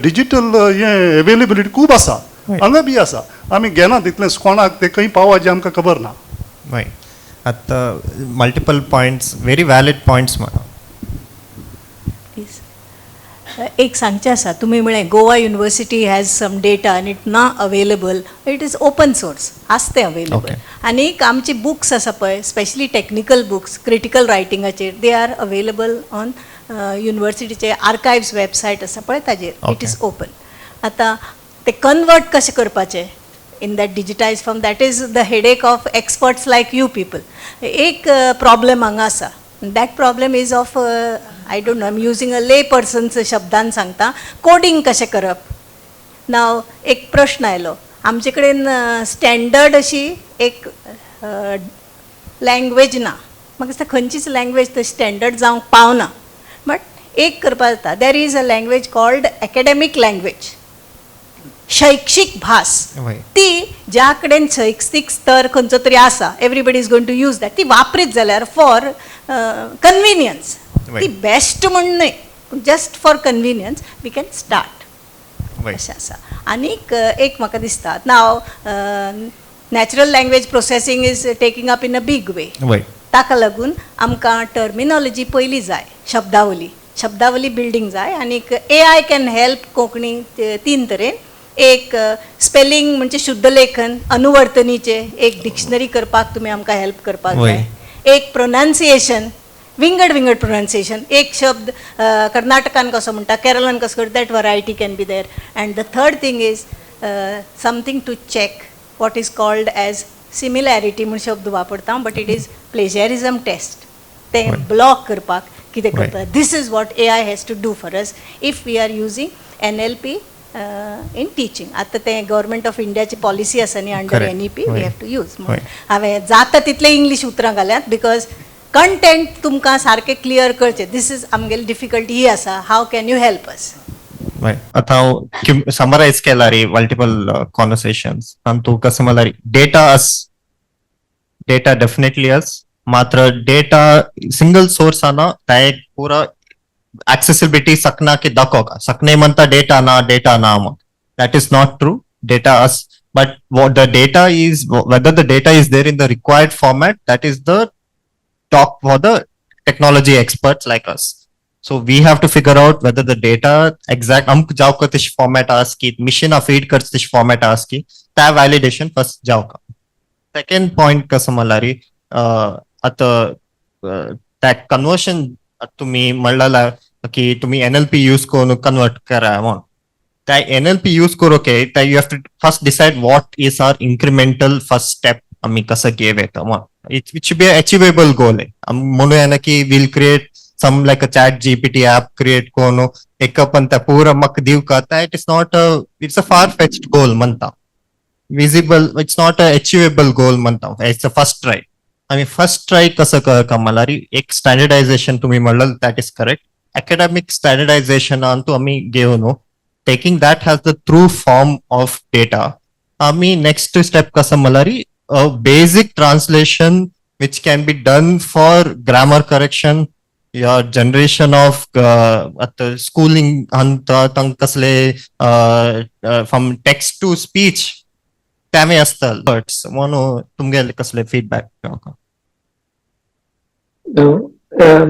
G: डिजिटल हें एवेलेबिलिटी खूब आसा हांगा बी आसा आमी घेना तितलें कोणाक तें खंय पावपाचें आमकां खबर ना
B: वय आतां multiple points very valid points म्हणा
H: एक सांगचें आसा तुमी म्हळें Goa university has some data आनी इट ना available it is open source आसतें अवेलेबल
B: Okay.
H: आनीक आमची बुक्स आसा पळय स्पेशली टॅक्निकल बुक्स क्रिटिकल रायटिंगाचेर दे आर अवेलेबल ऑन युनिवर्सिटीचे आर्कायव्स वेबसायट आसा पळय ताजेर इट इज ओपन आतां ते कन्वर्ट कशें करपाचें in that digitized form that is the headache of experts like you people एक problem हांगा आसा that problem is of I don't know I'm using a lay person's शब्दान सांगता कोडिंग कशें करप नाव एक प्रश्न आयलो आमचे कडेन स्टँडर्ड अशी एक लँग्वेज ना म्हाका दिसता खंयचीच लँग्वेज थंय स्टँडर्ड जावंक पावना बट एक करपा जाता there is a language called academic language शैक्षिक भास
B: वय.
H: ती ज्या कडेन शैक्षिक स्तर खंयचो तरी आसा everybody is going to use that ती वापरीत जाल्यार फॉर कन्विनियन्स
B: वय.
H: ती बेस्ट म्हण न्हय just for convenience we can start
B: वय.
H: अशें आसा आनीक एक म्हाका दिसता now natural language processing is taking up in a big way
B: वय
H: ताका लागून आमकां टर्मिनॉलॉजी पयली जाय शब्दावली बिल्डींग जाय आनीक AI कॅन हेल्प कोंकणी तीन तरेन एक स्पेलिंग म्हणजे शुद्ध लेखन अनुवर्तनीचे एक डिक्शनरी करपाक तुमी आमकां हेल्प करपाक जाय एक प्रोनाउन्सिएशन विंगड प्रोनाउन्सिएशन एक शब्द कर्नाटकान कसो म्हणटा केरळान कसो करता that variety can be there and the third thing is something to check what is called as similarity म्हूण शब्द वापरता but it is plagiarism test ते ब्लॉक करपाक कितें करता this is what AI has to do for us if we are using NLP in teaching आतां तें government of इंडियाची पॉलिसी आसा न्ही under
B: Correct.
H: NEP we have to use
B: Right.
H: हांवें जाता तितलें इंग्लीश उतरां घाल्यात बिकॉज कंटेंट तुमकां सारकें क्लियर करचें दीस इज आमगेली डिफिकल्टी ही आसा how can you help us
B: वय. आतां हांव समरायज केला रे मल्टिपल कॉन्वर्सेशन्स आनी तूं कसं म्हणल्यार डेटा डेफिनेटली अस मात्र डेटा सिंगल सोर्स आना त्या एक पुरा accessibility sakna ki dakoga sakne manta data na that is not true data us but what the data is whether the data is there in the required format that is the talk for the technology experts like us so we have to figure out whether the data exact jaw ka tish format aski machine of feed kar tish format aski ta validation first jaw ka second point kasamalari at that conversion तुम्ही म्हणला की तुम्ही NLP use करून convert करा म्हणून त्या NLP use करू okay त्या you have to first decide what is our incremental first step आम्ही कसं घेव येतं म्हणून it should be achievable goal आहे म्हणूया ना की will create some like a chat GPT app create करून एक पण त्या पूर्ण मग दिव का त्या it is not it's a far fetched goal म्हणता visible it's not a achievable goal म्हणता इट्स अ फर्स्ट ट्राय आम्ही फर्स्ट ट्राय कसं का मला एक स्टँडर्डायझेशन तुम्ही म्हणलं that is correct academic standardization onto ami gevunu taking that has the true form of data ami next step kasamalari a basic translation which can be done for grammar correction your generation of at schooling anta tankasle from text to speech tame astal words mono tumge kasle feedback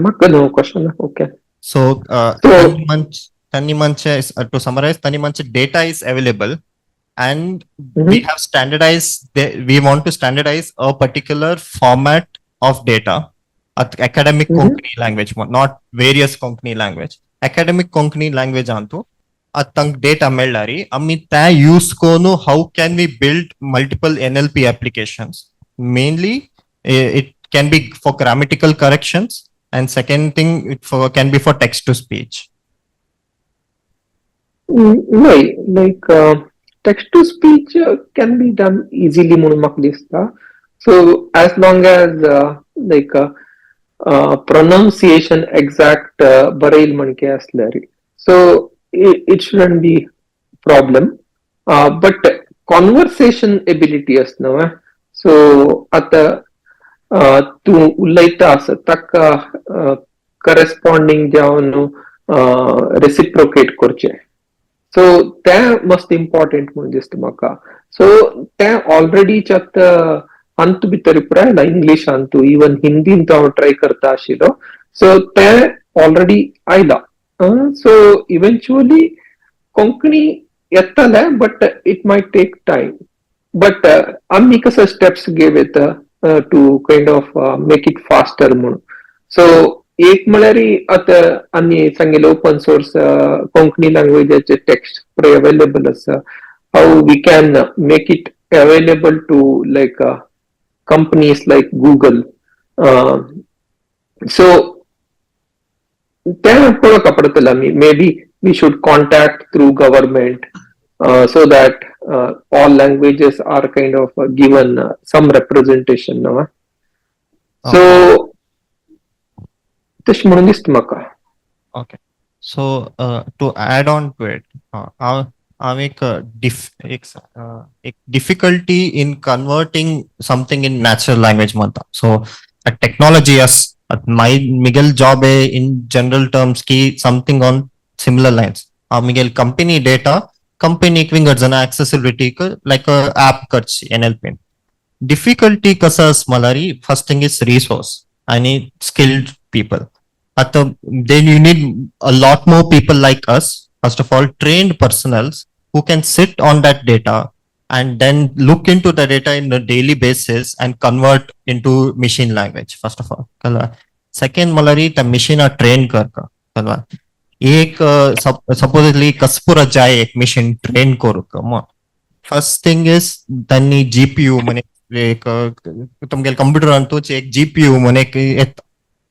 E: म्हाका no question okay
B: So, Tani Manche, to summarize, Tani Manche data is available and
E: Mhm.
B: we have standardized, we want to standardize a particular format of data, academic
E: Mhm.
B: Konkani language, not various Konkani language. Academic Konkani language antu, atank data meldari, ami ta use kono, how can we build multiple NLP applications? Mainly, it can be for grammatical corrections, and second thing, can be for text to speech.
E: Right, like text to speech can be done easily म्हणून म्हाका दिसता. So as long as like pronunciation exact बरयल म्हणके असल्यार, so it shouldn't be problem. But conversation ability असना, so आता तू उलयता आसा ताका corresponding जावन reciprocate करचें. So that must important म्हणून दिसता म्हाका. So ते ऑलरेडी च्यात अंत भितर पुरायला इंग्लिशांतू, इवन हिंदींत हांव ट्राय करता आशिल्लो. सो ते ऑलरेडी आयला. सो इव्हेंच्युअली कोंकणी येतले, but it might take time. But आम्ही कसं स्टेप्स घेवेत to kind of make it faster म्हणून. सो एक म्हळ्यार आता आम्ही सांगितलं ओपन सोर्स कोंकणी लँग्वेजाचे टेक्स्ट अवेलेबल आसा. How we can make it available to like companies like Google. So then maybe we should contact through government so that all languages are kind of given some representation. No? So this म्हणून दिसता म्हाका.
B: Okay. So to add on to it, एक difficulty in converting something in natural language म्हणता. So a technology as my Miguel job in general terms की something on similar lines. Miguel company data company an accessibility like a app करची NLP. Difficulty कसं malari, first thing is resource. I need skilled people. Then you need a lot more people like us. First of all, trained personnel who can sit on that data and then look into the data in a daily basis and convert into machine language. First of all, second, malari the machine are trained karka. एक supposedly kaspura jay एक machine train करू का. First thing is त्यांनी GPU म्हणे एक तुमगेल computer आणतो एक GPU म्हणे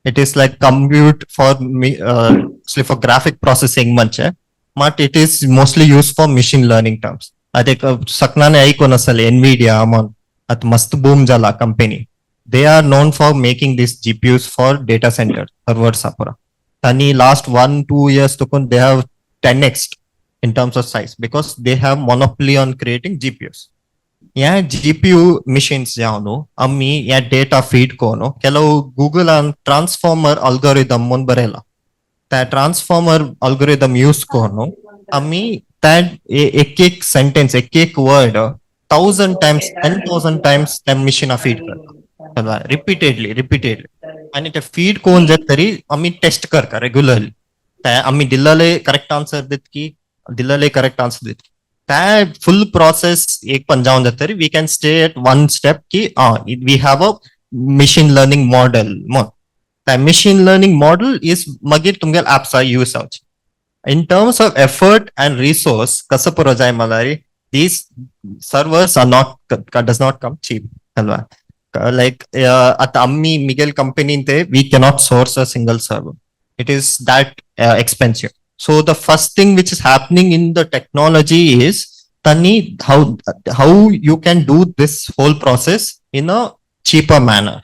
B: it is like compute for for graphic processing manche, but it is mostly used for machine learning terms. Ate saknane aikon asale Nvidia amon at mast boom jala company. They are known for making these GPUs for data center servers apura. Tani last 1-2 years tukun they have 10x in terms of size because they have monopoly on creating GPUs. Yeah, GPU machines ಯಾವನು ಅಮ್ಮಿ ಯಾ data feed ಕೋನು ಕೆಲವು Google transformer algorithm ಮುಂದ್ ಬರೆಯಲ್ಲ. Transformer algorithm use ಕೋನು ಅಮ್ಮಿ एक sentence एक word 1000 times 10,000 times machine feed करता repeatedly आणि ते फीड कोण जात तरी आम्ही टेस्ट करता रेग्युलरली. आम्ही दिल्लाले करेक्ट आन्सर देत की दिल्लाले करेक्ट आन्सर देत that full process एक पण जाऊन जात तरी we can stay at one step की we have a machine learning model. That machine learning model is मागीर तुमगेल apps use out. In terms of effort and resource कसं पुरो जाय Malari these servers are not does not come cheap. Like at आम्ही Miguel company ते we cannot source a single server. It is that expensive. So the first thing which is happening in the technology is Tani, how you can do this whole process in a cheaper manner.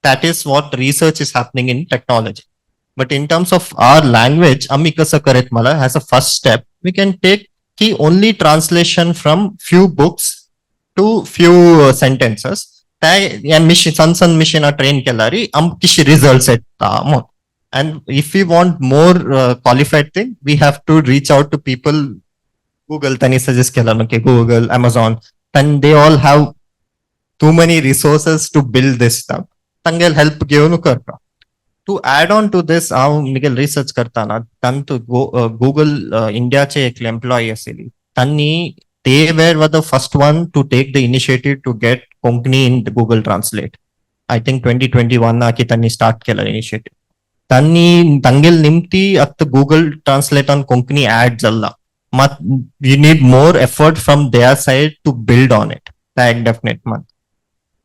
B: That is what research is happening in technology. But in terms of our language, Amikasa Karetmala has a first step. We can take key only translation from few books to few sentences. Mission mission are trained kelari kishi results at and if we want more qualified thing, we have to reach out to people. Google tani suggest kela okay, Google, Amazon, and they all have too many resources to build this stuff. Tangel help gevunu karta. To add on to this, Miguel research karta na tan to Google India che ek employee asili. Tani they were the first one to take the initiative to get Konkani in the Google Translate. I think 2021 की त्यांनी start केलं initiative. त्यांनी तांगेल निमती आता Google Translate on Konkani add झाला. But you need more effort from their side to build on it. That definite man.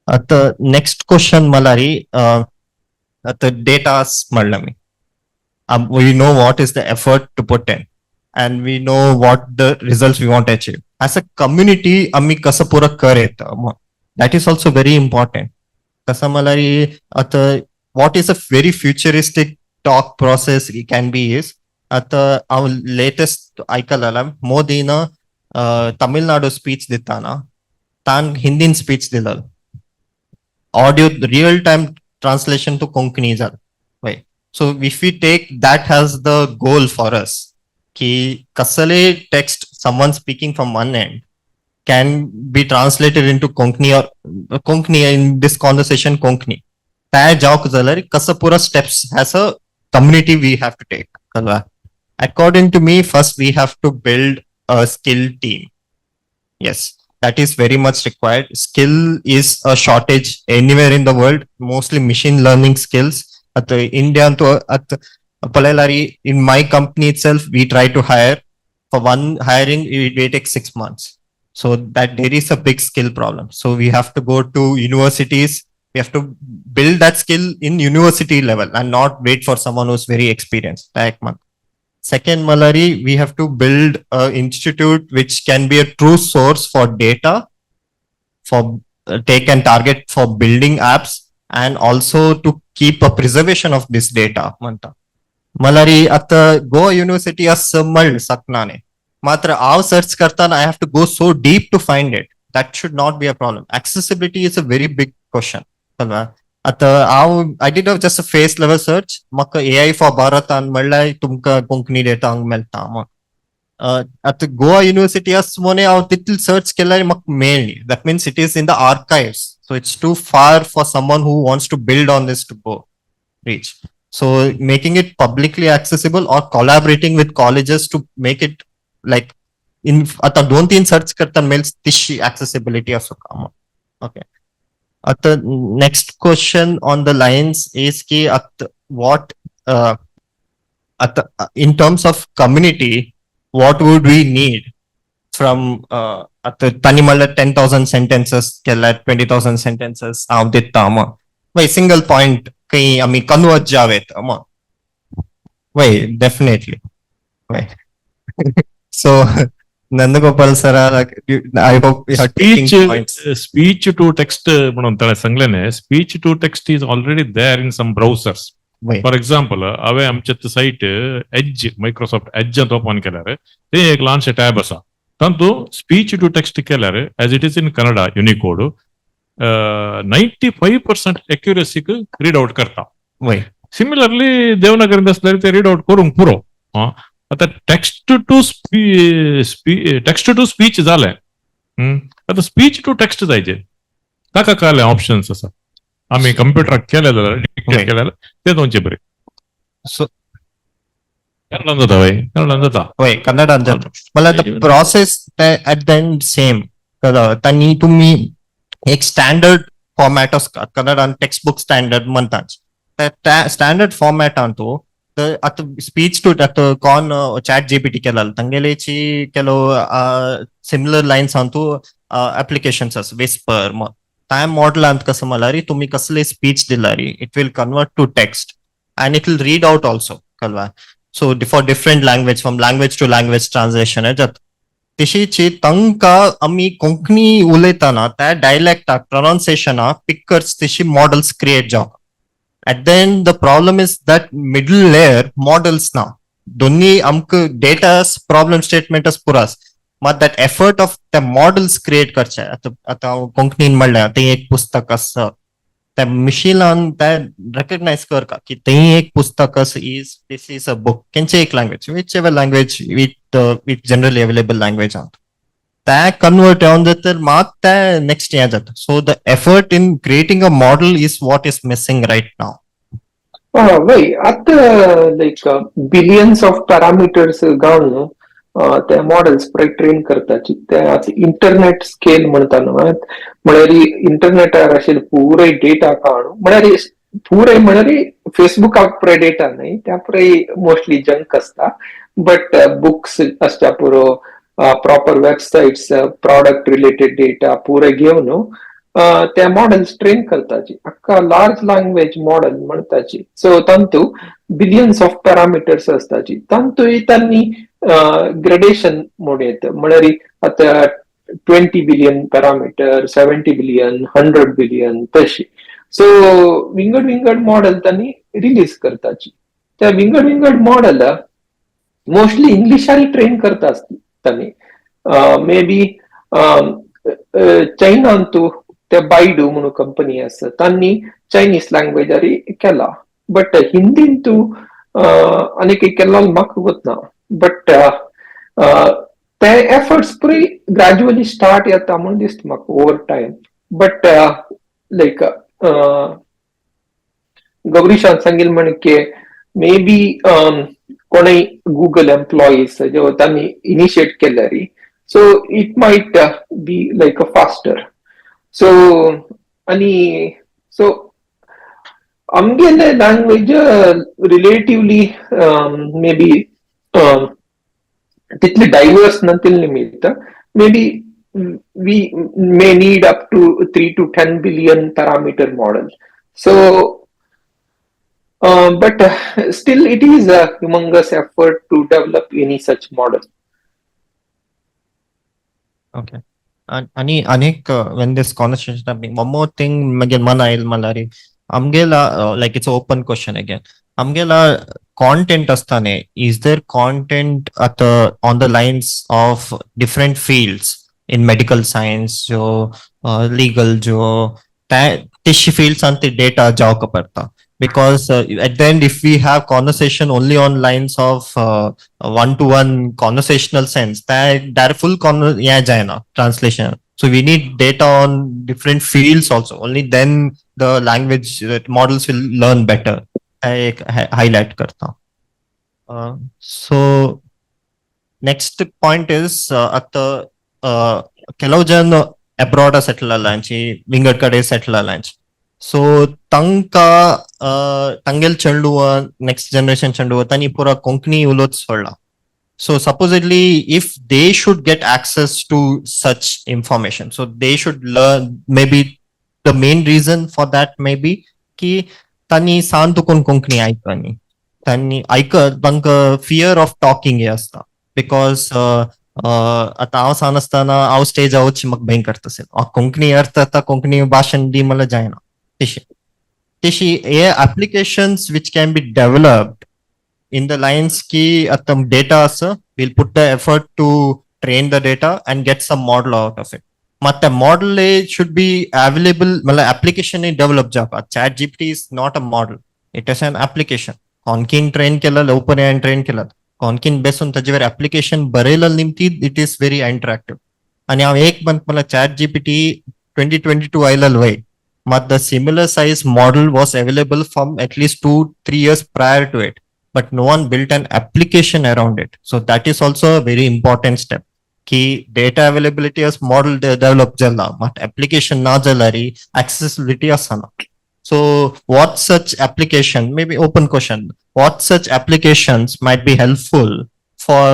B: आता next question malari आता data म्हणलं मी. We know what is the effort to put in, and we know what the results we want to achieve. As a community, आम्ही कसं पुरं करेत, that is also very important. कसं मला आता what is a very futuristic talk process it can be is आता our latest ऐकायला मोदीनं Tamil Nadu speech देताना तान हिंदीन स्पीच दिलं, audio real time translation to Konkani झालं. So if we take that as the goal for us, ki kasale text someone speaking from one end can be translated into Konkani or Konkani in this conversation Konkani. Taya jauk zalari kasapura steps as a community we have to take. According to me, first we have to build a skill team. Yes, that is very much required. Skill is a shortage anywhere in the world, mostly machine learning skills. At India, at Palalari, in my company itself, we try to hire. For one hiring, it takes 6 months. So that there is a big skill problem. So we have to go to universities. We have to build that skill in university level and not wait for someone who's very experienced. Second, Malari, we have to build an institute which can be a true source for data, for take and target for building apps, and also to keep a preservation of this data. Malari at Goa University as मळ सकनाने मात्र आव search करताना I have to go so deep to find it. That should not be a problem. Accessibility is a very big question. आता I did just a face level search. मग AI for Bharat and म्हणलाय तुमका Konkani data मेळता. मग at Goa University as मोने आव तिथल search केलाय मग मेळली. That means it is in the archives. So it's too far for someone who wants to build on this to go reach. So making it publicly accessible or collaborating with colleges to make it like in आता 2-3 search करता mails तिशी accessibility असो काम. Okay. At the next question on the lines is ki at what in terms of community, what would we need from आता तनिमल 10,000 sentences केला 20,000 sentences आव देता मग वही single point कहीं आम्ही convert जावेत मग वही definitely वही so Nandagopal sir, I hope you are taking points.
D: Speech to text म्हणून त्याला सांगल्याने speech to text is already there in some browsers. For example, अवे आमच्या साइट Edge Microsoft Edge ಅಂತ ಓಪನ್ केल्यार ते एक लहानशे टॅब असा परंतु स्पीच टू टेक्स्ट केल्यार as it is in Kannada Unicode 95% एक्युरेसीक रीड आउट करता. सिमिलरली देवनागरीत असल्यार ते रीड आउट करूंक पुरो. आता टेक्स्ट टू स्पीच झाले, आता स्पीच टू टेक्स्ट जायचे ताका काय ऑप्शन्स आसा आम्ही कंप्युटराक केले जाल्यार डिक्टेट केल्यार ते दोनचे बरे.
B: सो
D: कन्नडान जाता वय कन्नडान जाता
B: वय कन्नडान जाता मला the process at the end same तांणी तुम्ही एक स्टँडर्ड फॉर्मॅट असता कन्नडान टेक्स्ट बुक स्टँडर्ड म्हणतात त्या स्टँडर्ड फॉर्मॅटान तो आता स्पीच टू आता कोण चॅट जीपीटी केला तांगेलेची केलो सिमिलर लायन्स आन तू एप्लिकेशन्स आसा विस्पर मग त्या मॉडलांत कसं म्हळ्यार तुम्ही कसले स्पीच दिल्यारी it will convert to text and it will read out also कळवा. So for different language, from language to language translation जात तशीची तांका आम्ही कोंकणी उलयताना त्या डायलेक्टाक प्रोनाउन्सिएशनाक पिक करच तशी मॉडेल्स क्रिएट जावप. At the end the problem is that middle layer models ना दोन्ही आमकां डेटा प्रॉब्लेम स्टेटमेंटच पुरास मात that effort of the models create करचे. आता कोंकणीन म्हणल्यार ते एक पुस्तक आसा त्या मिशिलान त्या रेकग्नाइज करता की ते एक पुस्तक is this is a book खंयचे एक language which ever language with generally available language आहात त्या कन्वर्ट जावन जाल्यार मात त्या नेक्स्ट हें जाता. So the effort in creating a model is what is missing right now.
E: Right. At like billions of parameters down, ते मॉडेल्स पळय ट्रेन करताची ते आतां इंटरनेट स्केल म्हणटा न्हू म्हळ्यार इंटरनेटार आशिल्ले पुराय डेटा काडून म्हळ्यार पुराय म्हळ्यार फेसबुकाक पुराय डेटा न्हय त्या पुराय मोस्टली जंक आसता बट बुक्स आसता पुरो proper websites product related data पुराय घेवन त्या मॉडेल्स ट्रेन करताची अख्खा लार्ज लँग्वेज मॉडेल म्हणताची सो तांतू बिलियन्स ऑफ पॅरामिटर्स असताची तांतूय तांणी ग्रेडेशन म्हणून येता म्हळ्यार आतां 20 बिलियन पॅरामिटर 70 बिलियन 100 बिलियन तशी सो विंगड मॉडेल तांणी रिलीज करताची त्या विंगड मॉडेल मोस्टली इंग्लिशारी ट्रेन करता तांणी मे बी चायनान तू ते बायडू म्हणून कंपनी आसा तांणी चायनीज लँग्वेजारी केला बट हिंदीन तू आनीक केला म्हाका वतना बट ते एफर्ट्स पुरी ग्रॅज्युअली स्टार्ट जाता म्हणून दिसता म्हाका ओवर टायम बट लायक गौरीशान सांगिल्लें म्हण की मे बी कोणय गुगल एम्प्लॉईज जे तांणी इनिशिएट केल्यार so it might be like a faster so आनी सो आमगेले लँग्वेज रिलेटिवली मे बी तितली डायवर्स नातिल्ली निमित्त may be we may need up to 3 to 10 billion parameter model so but still it is a humongous effort to develop any such model.
B: Okay. आणि अनेक when this conversation happening, one more thing मागीर मन oil म्हळ्यार आमगेला like it's an open question again. आमगेला content असताना is there content at on the lines of different fields in medical science जो legal जो तिशी fields and the data जावक पडता because at the end if we have conversation only on lines of one-to-one conversational sense that full yeah जायना translation so we need data on different fields also only then the language models will learn better highlight करता so next point is at the ಕೆಲವು ಜನ abroad settle ಅಲ್ಲಾಂಚಿ ವಿಂಗಡ್ ಕಡೆ settle ಅಲ್ಲಾಂಚಿ so ತಂಗೆಲ್ ಚಂಡುವ ನೆಕ್ಸ್ಟ್ ಜನರೇಷನ್ ಚಂಡುವ ತನಿ ಪೂರ ಕೊಂಕಣಿ ಉಲೋತ್ ಸೊಳ್ಳ so supposedly if they should get access to such information so they should learn may be the main reason for that may be की तनी सांतुकोन कोंकणी आयकनी तनी तांकां फियर ऑफ टॉकिंग हे आसता बिकॉज आतां हांव सान आसतना हांव स्टेजार वचची म्हाका भंय करता कोंकणी अर्थ आतां कोंकणी भाशण दी म्हणल्यार जायना तशी हे applications which can be developed in the lines ki atam data asa we'll put the effort to train the data and get some model out of it matte model should be available mala application develop jaka chat gpt is not a model it is an application konkin train kela openai train kela konkin besun tajiver application barela nimti it is very interactive ani hav ek month mala chat gpt 2022 ailal way mat the similar size model was available from at least 2-3 years prior to it but no one built an application around it. So that is also a very important step. Ki data availability as model develop jalla, but application na jalari, accessibility asana. So what such application, maybe open question, what such applications might be helpful for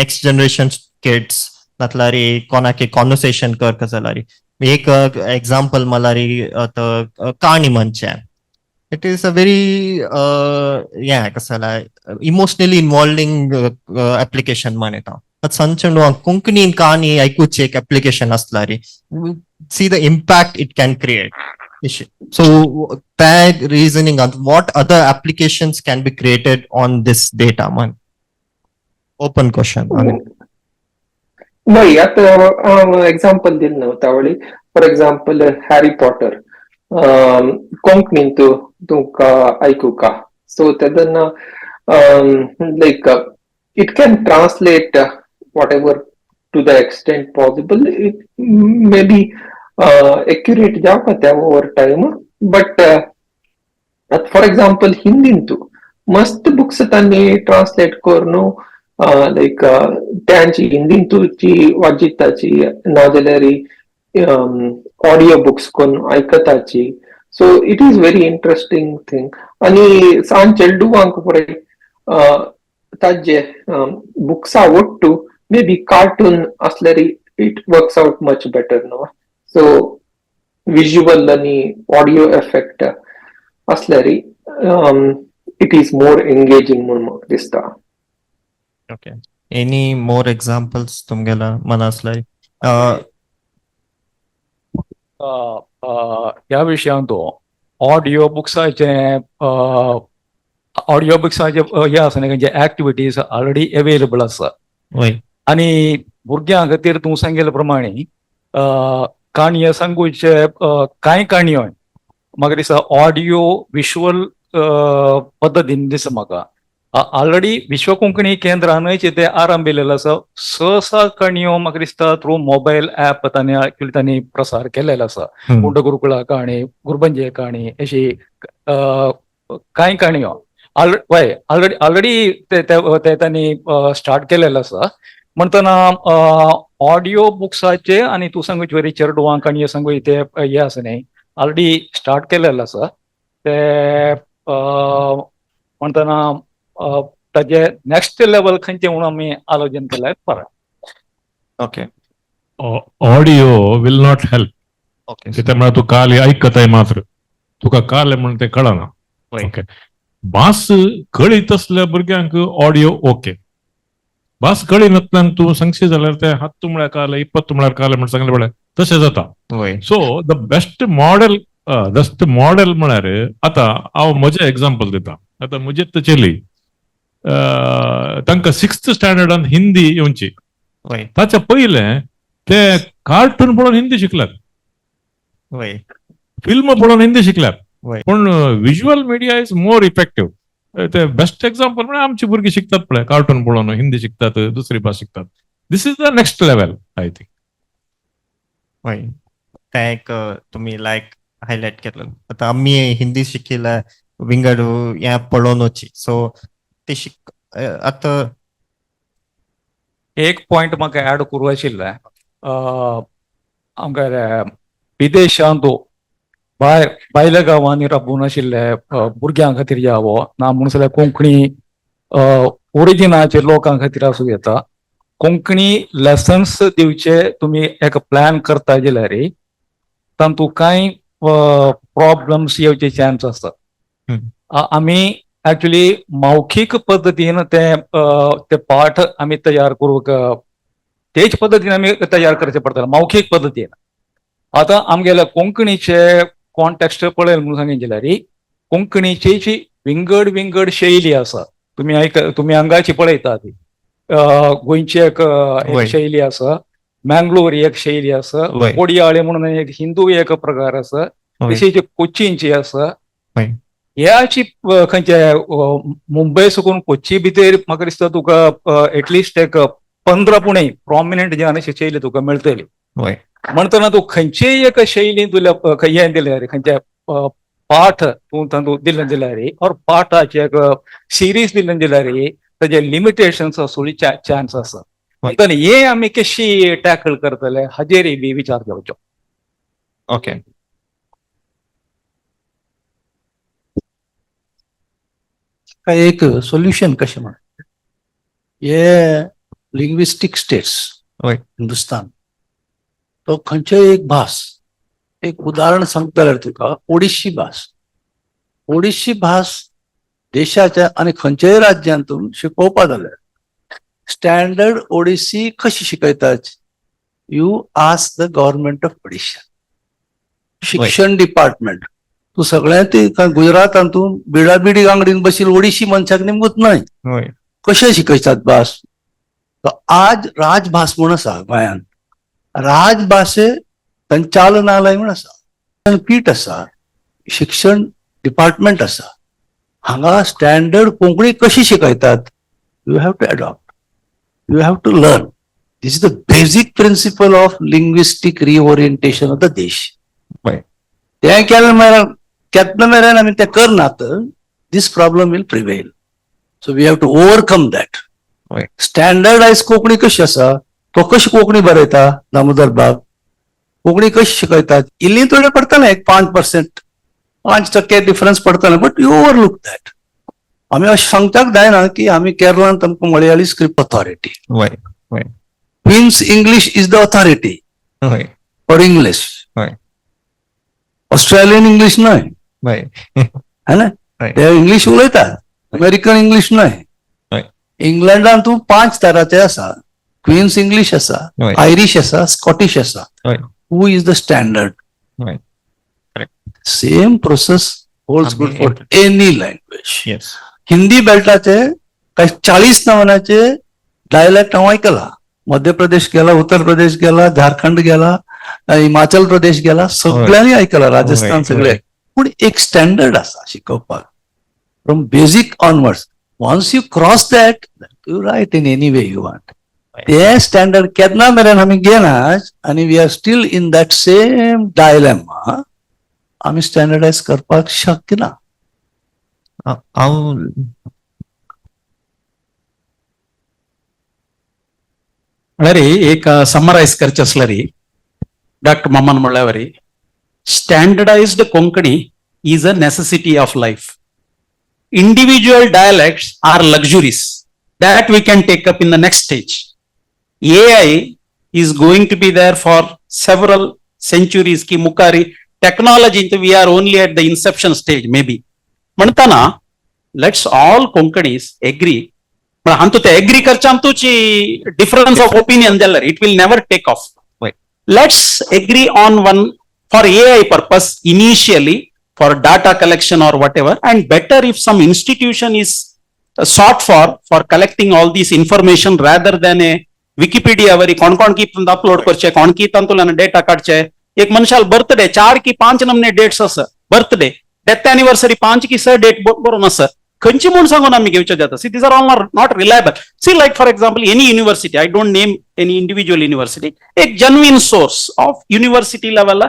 B: next generation kids? Natlari konake conversation kar kajalari. Ek example malari kaani manche. It is a very emotionally involving application maneta but sanchanu konkani kaani aikuche ek application aslari see the impact it can create so that reasoning on what other applications can be created on this data man open question
E: नाही आता example दिलं नव्हता वळी for example Harry Potter कोंकणीन तुमका ऐकूका so तेदना like it can translate whatever to the extent possible it may be accurate जावका त्या over time but for example हिंदीन तू मस्त बुक्स तांणी ट्रान्सलेट करून लायक त्यांची हिंदींतूची वाचिताची नाजाल्यार ऑडियो बुक्स कोण आयकताची. So it is very interesting thing. आणि सांज चेडूवांक पळय ताजे बुक्स आवडटू मे बी कार्टून असल्यार it works out much better no. So visual आणि ऑडियो इफेक्ट असल्यार इट इज मोर एंगेजिंग म्हणून म्हाका दिसता.
B: Okay. Any more examples तुमगेला मनासलाय?
F: ह्या विशयान तो ऑडिओ बुक्साचे हे आसा न्ही जे ऍक्टिव्हिटीज ऑलरेडी अवेलेबल आसा.
B: वय.
F: आणि भुरग्यां खातीर तूं सांगिल्ले प्रमाणे काणयो सांगूचे कांय काणयो म्हाका दिसता ऑडिओ विज्युअल पद्दतीन दिसता म्हाका. ऑलरेडी विश्व कोंकणी केंद्रानूच ते आरंभिल्लेलो आसा. 6 काणयो म्हाका दिसता थ्रू मोबायल ऍप तांणी प्रसार केलेलो आसा. गुंड गुरुकुळा काणी, गुरबंजे काणी अशी कांय काणयो ऑलरेडी ते तांणी स्टार्ट केलेलो आसा. म्हणटना ऑडिओ बुक्साचे आणि तूं सांगूच वरी चेडवांक काणयो सांगूय ते हे आसा न्ही ऑलरेडी स्टार्ट केलेलो आसा. ते म्हणटना ताजे नेक्स्ट लेवल खंयचे म्हणून आमी आलोचन केल्यार बरें.
B: Okay.
D: Audio will not help.
B: Okay.
D: कित्याक म्हळ्यार तूं काल आयकताय मात्र तुका काल म्हणून ते कळना. ओके. भास कळीत असल्या भुरग्यांक ऑडिओ ओके. भास कळीनातल्यान तूं सांगशी जाल्यार ते 10 म्हळ्यार काल 20 म्हळ्यार काल म्हणून सांगले पळय तशें जाता.
B: वय.
D: सो द बेस्ट मॉडेल म्हळ्यार आतां हांव म्हजें एग्जाम्पल दिता. आतां म्हजी चेली तांकां 6th स्टँडर्डान हिंदी येवची.
B: वय.
D: ताच्या पयलें ते कार्टून पळोवन हिंदी शिकल्यात,
B: वय.
D: फिल्म पळोवन हिंदी शिकल्यात.
B: वय.
D: पण visual media is more effective. ते बेस्ट एक्झाम्पल म्हणजे आमची भुरगीं शिकतात पळय कार्टून पळोवन हिंदी शिकतात, दुसरी भास शिकतात. This is the next level I think.
B: वय. ते एक तुम्ही लायक हायलाइट केलं. आता आम्ही हिंदी शिकिला विंगड या पळोवनूची. सो ते आता
F: एक पॉइंट म्हाका ऍड करूं आशिल्लें. आमकां विदेशांत भायल्या गांवांनी राबून आशिल्ले भुरग्यां खातीर यावो ना म्हणून जाल्यार कोंकणी ओरिजिनाचे लोकां खातीर आसूं येता. कोंकणी लेसन्स दिवचे तुमी एक प्लॅन करता जाल्यार तातूंत कांय प्रॉब्लम्स येवचे चान्स आसतात. आमी ऍक्च्युली मौखिक पद्दतीन ते पाठ आमी तयार करूंक तेच पद्दतीन आमी तयार करचे पडटले मौखिक पद्दतीन. आतां आमगेल्या कोंकणीचे कॉन्टेक्स्ट पळयलें म्हणून सांगीत जाल्यार कोंकणीची जी विंगड शैली आसा तुमी हांगाची पळयतात. गोंयची एक शैली आसा, मँगलोरी एक शैली आसा, कोडयाळे म्हणून एक हिंदू एक प्रकार आसा, तशीच कोचीनची आसा. ह्याची खंयचे मुंबय साकून कोची भितर म्हाका दिसता तुका एटलिस्ट एक 15 प्रॉमिनंट जे अशी शैली तुका मेळटली. म्हणटना तूं खंयचेय एक शैली तुल्या हें दिल्यार खंयचे पाठ तूं तातूंत दिलें जाल्यार और पाठाचे एक सिरीज दिलें जाल्यार ताजे लिमिटेशन्स आसूंक चान्स आसा. म्हणटना हे आमी कशी टॅकल करतले हाजेर बी विचार घेवचो.
B: ओके.
I: एक सोल्युशन कशें म्हण हे लिंग्विस्टिक स्टेट्स हिंदुस्तान तो खंयचोय एक भास एक उदाहरण सांगता जाल्यार तुका ओडिशी भास देशाच्या आणि खंयच्याय राज्यांतून शिकोवपा जाल्यार स्टँडर्ड ओडिसी कशी शिकयतात. You ask the government of Odisha शिक्षण डिपार्टमेंट. तू सगळ्यात गुजरातांतून बिडाबिडी आंगडीन बशील ओडिशी मनशाक नेमकूच नाही कशें शिकयतात भास. आज राजभास म्हूण आसा गोंयांत. राजभासे संचालनालय म्हूण आसा, पीठ आसा, शिक्षण डिपार्टमेंट आसा. हांगा स्टँडर्ड कोंकणी कशी शिकयतात. You have to adopt, you have to learn. This is the basic principle of linguistic reorientation of the desh. ते केलें मेरेन केन्ना मेरेन आमी ते करनात this problem will prevail. So we have to overcome that. Standardise Konkani कशी आसा, तो कशी कोंकणी बरयता दामोदर बाब, कोंकणी कशी शिकयतात, इल्ली थोडे पडटलें, एक 5%, 5% डिफरन्स पडटलें, बट यू ओवरलूक दॅट. आमी अशें सांगताक जायना की आमी केरळांत आमकां Malayali script authority. Queen's English is the authority for English. Australian English न्हय, है ना, ते इंग्लिश उलयतात, अमेरिकन इंग्लिश न्हय. इंग्लंडान तूं 5 तरांचे आसा, क्वीन्स इंग्लिश आसा, आयरिश आसा, स्कॉटिश आसा. Who is the standard? Same process holds good for any language. Hindi बेल्टाचे काही 40 नावाचे डायलेक्ट हांव आयकला. मध्य प्रदेश गेला, उत्तर प्रदेश गेला, झारखंड गेला, हिमाचल प्रदेश गेला, सगळ्यांनी आयकला, राजस्थान सगळे. पूण एक स्टँडर्ड आसा शिकोवपाक from basic onwards. Once you cross that, you write in any way you want. ते स्टँडर्ड केन्ना मेरेन आमी गेनाच आनी we are still in that same dilemma. आमी स्टँडर्डायज करपाक शक्य ना.
J: अरे एक समरायज करचे असलं री डॉक्टर ममन म्हणल्यावर standardised Konkani is a necessity of life. Individual dialects are luxuries that we can take up in the next stage. AI is going to be there for several centuries की मुखारी technology we are only at the inception stage may be. म्हणताना let's all कोंकणीज agree, पण हांतू ते agree करचे आमतूची difference of opinion जाल्यार it will never take off. Let's agree on one for AI purpose initially for data collection or whatever, and better if some institution is sought for collecting all this information rather than a Wikipedia वरी कोण की upload करचे, कोण की तांतून data काडचे. एक मनशाल birthday 4 की 5 नमने डेट्स आसा, बर्थडे, डेथ एनिवर्सरी 5 की 6 डेट बरोवन आसा. खंयची म्हूण सांगून आमी घेवचे जाता. See, these are all not reliable. See, like for example any university, I don't name any individual university, एक genuine source of university level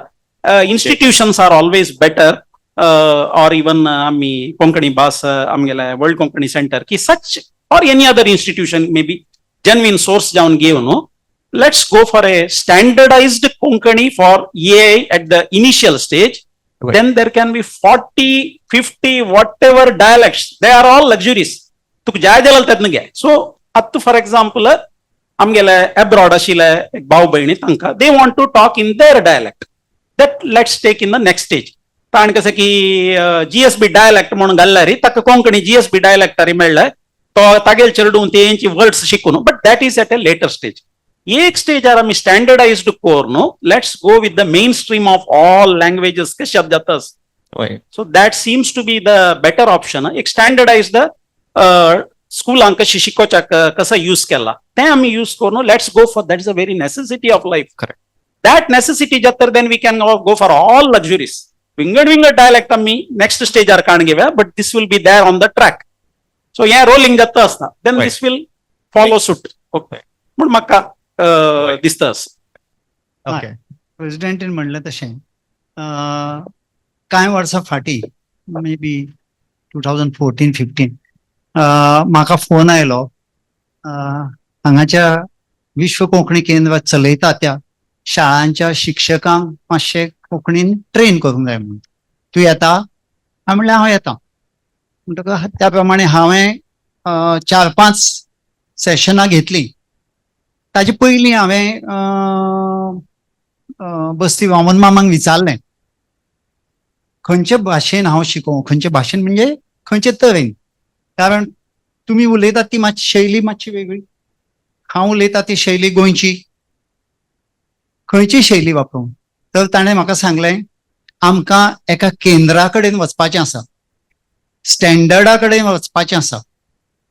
J: institutions are always better. और इवन आमी कोंकणी भास आमगेले वर्ल्ड कोंकणी सेंटर की सच और any other institution may be genuine source जाऊन घेऊन let's go for a standardized Konkani for AI at the initial stage. Then there can be 40, 50, whatever dialects. They are all luxuries. तुक जाय जाल्यार तेतून घे. So at for example आमगेले abroad आशिल्ले एक भाव भयणी तांकां they want to talk in their dialect. That let's take in the next stage. ताण कशें की GSB dialect म्हणून घाल्ल्यार ताका कोंकणी GSB dialect मेळ्ळें, तो तागेल चेडून तेंची वर्ड्स शिकून, but that is at a later stage. एक स्टेजार आमी स्टँडर्डाइज्ड कोर न्हू, let's go with the mainstream of all languages कशे जाता. So that seems to be the better option. एक स्टँडर्डाइज्ड स्कुलांक कशी शिकोवच्याक कसो यूज केला तें आमी यूज करून let's go for that is a very necessity of life. Correct. That necessity जातर then we can go for all luxuries. विंगड डायलेक्ट आमी नेक्स्ट स्टेजार काण घेवया, but this will be there on the track. So हे rolling जाता असता then this will follow suit. Okay, म्हण म्हाका दिसता.
C: ओके, प्रेसिडेंटीन म्हणलें तशें कांय वर्सां फाटीं मे बी 2014-15 म्हाका फोन आयलो हांगाच्या विश्व कोंकणी केंद्रात चलयता त्या शाळांच्या शिक्षकांक मातशें कोंकणीन ट्रेन करूंक जाय म्हणून. तूं येता? हांवें म्हणलें हांव येता. म्हणटकच त्या प्रमाणे हांवें 4-5 सेशनां घेतलीं. ताजे पयलीं हांवें बस्ती वामन मामांक विचारलें खंयचे भाशेन हांव शिकोवं, खंयचे भाशेन म्हणजे खंयचे तरेन, कारण तुमी उलयतात ती मातशी शैली मातशी वेगळी, हांव उलयता ती शैली गोंयची, खंयची शैली वापरूंक. तर ताणें म्हाका सांगलें आमकां एका केंद्रा कडेन वचपाचें आसा, स्टँडर्डा कडेन वचपाचें आसा.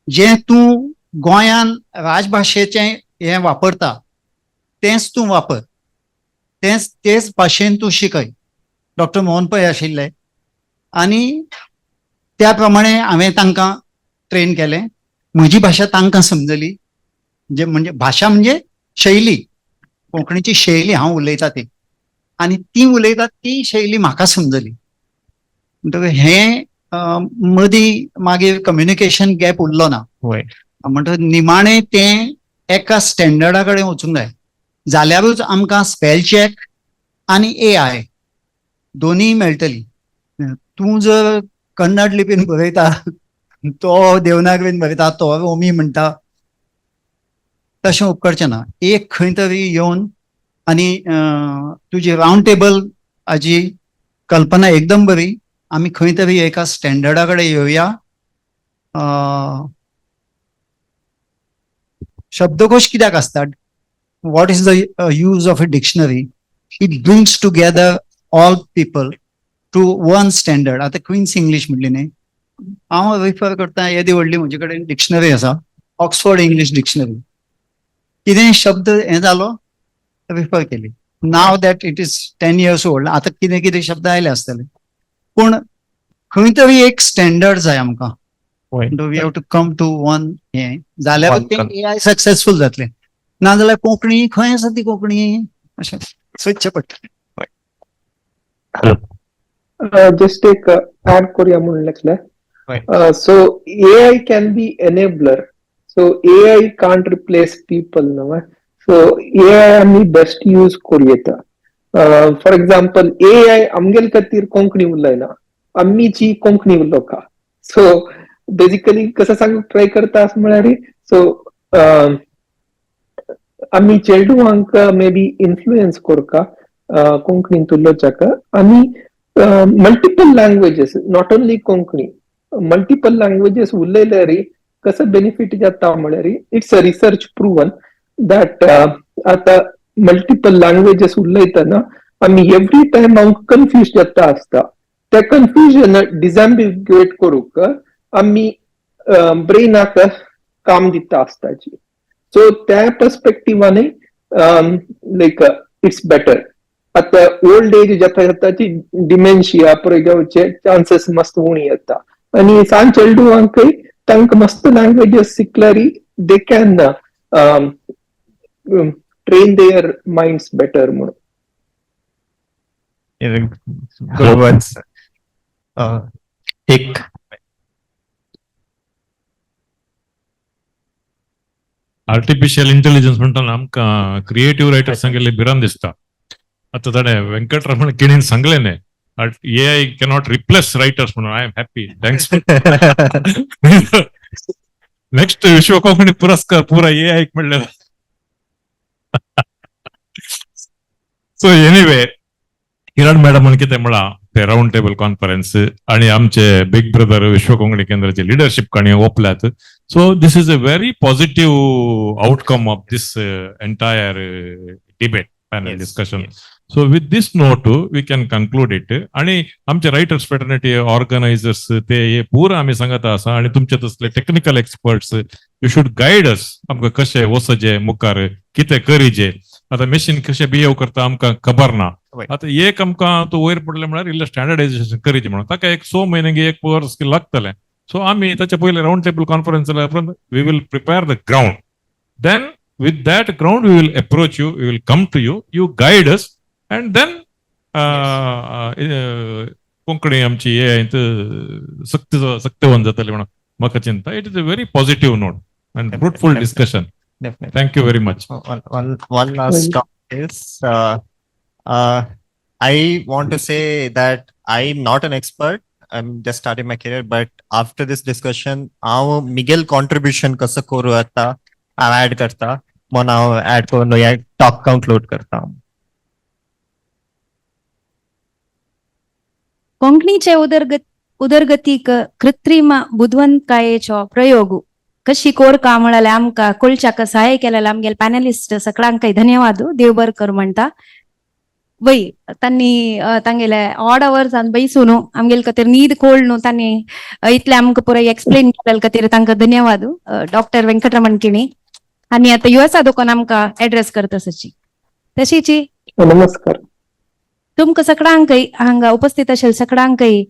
C: जें तूं गोंयान राजभाशेचें हें वापरता तेंच तूं वापर, तेच भाशेन तूं शिकय. डॉक्टर मोहन पै आशिल्ले आनी त्या प्रमाणे हांवें तांकां ट्रेन केलें. म्हजी भाशा तांकां समजली. म्हणजे भाशा म्हणजे शैली, कोंकणीची शैली हांव उलयतां ती, आनी ती उलयतात ती शैली म्हाका समजली. म्हणटकीर हें मदीं मागीर कम्युनिकेशन गॅप उरलो ना. म्हणटकीर निमाणें तें एका स्टँडर्डा कडेन वचूंक जाय, जाल्यारूच आमकां स्पेल चॅक आनी AI दोनीय मेळटली. तूं जर कन्नड लिपीन बरयता, तो देवनागरीन बरयता, तो रोमी म्हणटा, तशें उपकारचें ना. एक खंय तरी येवन आनी तुजी रावंड टेबल हाजी कल्पना एकदम बरी. आमी खंय तरी एका स्टँडर्डा कडेन येवया. शब्दकोश कित्याक आसता? what is the use of a dictionary? It brings together all people to one standard. आता क्वीन्स इंग्लिश म्हणली न्ही, हांव रिफर करता येदी व्हडली म्हजे कडेन डिक्शनरी आसा, ऑक्सफोर्ड इंग्लिश डिक्शनरी. कितें शब्द हें जालो रिफर केली. Now that it is 10 years old. आता कितें कितें शब्द आयले आसतले, पूण खंय तरी एक स्टँडर्ड जाय आमकां. We have to come to one हें, जाल्यार तें AI सक्सेसफूल जातलें. नाजाल्यार कोंकणी खंय आसा ती कोंकणी अशें सोदचें पडटलें.
E: Just take add Korea म्हणलें. So AI can be enabler. So AI can't replace people, no? So AI आमी best use करूं. For example, AI आमगेल खातीर कोंकणी उलयना, आमीची कोंकणी उलोवका. So basically कसं सांगूंक ट्राय करता आस म्हळ्यार, so आमी चेडूंक मे बी इन्फ्लुएन्स करता कोंकणींत उलोवच्याक. आनी multiple languages, not only Konkani, multiple languages उलयल्यार कसं बेनिफीट जाता म्हळ्यार, it's a research proven that आतां मल्टिपल लँग्वेजेस उलयतना आमी एवरी टायम हांव कन्फ्यूज जाता आसता. त्या कन्फ्युजन डिसएम्बिग्युएट करूंक आमी ब्रेनाक काम दिता आसताची. सो त्या पर्स्पेक्टिवान लायक इट्स बेटर. आता ओल्ड एज जाता जाताची डिमेन्शिया पळय जावचे चान्सेस मस्त उणी येता. आनी सांज चेडूंकय तांकां मस्त लँग्वेजेस शिकल्यार they can train their minds better म्हणून.
B: Good words. एक
D: आर्टिफिशियल इंटेलिजन्स म्हणटाना आमकां क्रिएटिव्ह रायटर सांगेले भिरांत दिसता. आता ताणें वेंकटरमण केणीन सांगलें न्ही, AI कॅनॉट रिप्लेस रायटर्स म्हणून. I am happy, thanks. Next विश्व कोंकणी पुरस्कार पुरा AI म्हणलें. सो एनिवे, किरण मॅडम म्हणून कितें म्हणला ते राउंड टेबल कॉन्फरन्स आणि आमचे बिग ब्रदर विश्व कोंकणी केंद्राचे लिडरशिप काणी ओपल्यात. So this is a very positive outcome of this entire debate panel discussion. So with this note we can conclude it. आणि आमचे रायटर्स फेटर्निटी ऑर्गनायझर्स ते हे पुरो आमी सांगत आसा, आणि तुमचे तसले technical experts you should guide us. आमकां कशें वचचें मुखार, कितें करीचे. आता मशीन कशें बिहेव करता आमकां खबर ना. आता एक आमकां तो वयर पडले म्हळ्यार इल्लें स्टँडर्डायझेशन करीचें म्हणून ताका एक 6 म्हयने एक वर्स लागतलें. सो आमी ताचे पयले राउंड टेबल कॉन्फरन्स जाल्या उपरांत we will prepare the ground. Then with that ground we will approach you, we will come to you, you guide us, and then Konkani आमची हे सक्तीवन जातली म्हणून म्हाका चिंता. It is a very positive note and fruitful discussion.
B: Definitely.
D: Thank you very much.
B: One last comment is, I want to say that I'm not an expert. I'm just starting my career, but after this discussion, our Miguel contribution कसं करू आता add करता म्हणून हांव add करून ह्या talk conclude करता.
A: कोंकणीचे उदरगतीक कृत्रिम बुद्वंतकायेचो प्रयोग कशी कोरका म्हळ्यार आमकां कळच्याक सहाय्य केलेला आमगेले पॅनलिस्ट सगळ्यांकय धन्यवाद. देव बरें कर म्हणटा. वय तांणी तांगेले ऑड अवर्स बैसून आमगेले खातीर न्हीद खोल न्हू तांणी इतले आमकां पुराय एक्सप्लेन केले खातीर तांकां धन्यवाद. डॉक्टर वेंकटरमण केणी आनी आतां USA दोकोन आमकां एड्रेस करता सची तशीची.
E: नमस्कार.
A: तुमकां सगळ्यांकय हांगा उपस्थित आशिल्ले सगळ्यांकय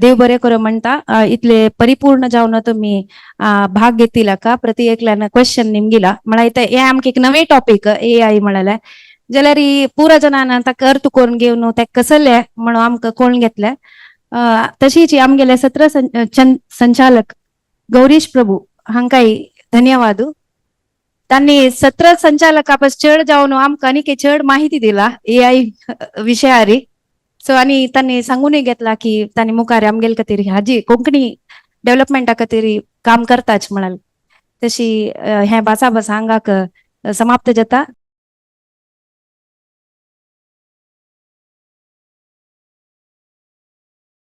A: देव बरें करूं म्हणटा. इतले परिपूर्ण जावन तुम्ही भाग घेतला का. प्रति एकल्यान क्वेश्चन निमगिला म्हळ्यार हे आमकां एक नवे टॉपिक AI म्हळ्यार जाल्यार पुरा जनान ताका अर्थ करून घेवन ते कसले म्हणून आमकां कोण घेतले. तशीच आमगेले सत्र संचालक गौरीश प्रभू हांकांय धन्यवाद त्यांनी सत्र संचालकापास चढ जाऊन आमकां आनीक चढ माहिती दिला AI विशयारी सो आणि त्यांनी सांगूनही घेतला की त्यांनी मुखार आमगेल खातीर हाजी कोंकणी डेव्हलपमेंटा खातीर काम करताच म्हणाल तशी हे भासा भासा हांगाक समाप्त जाता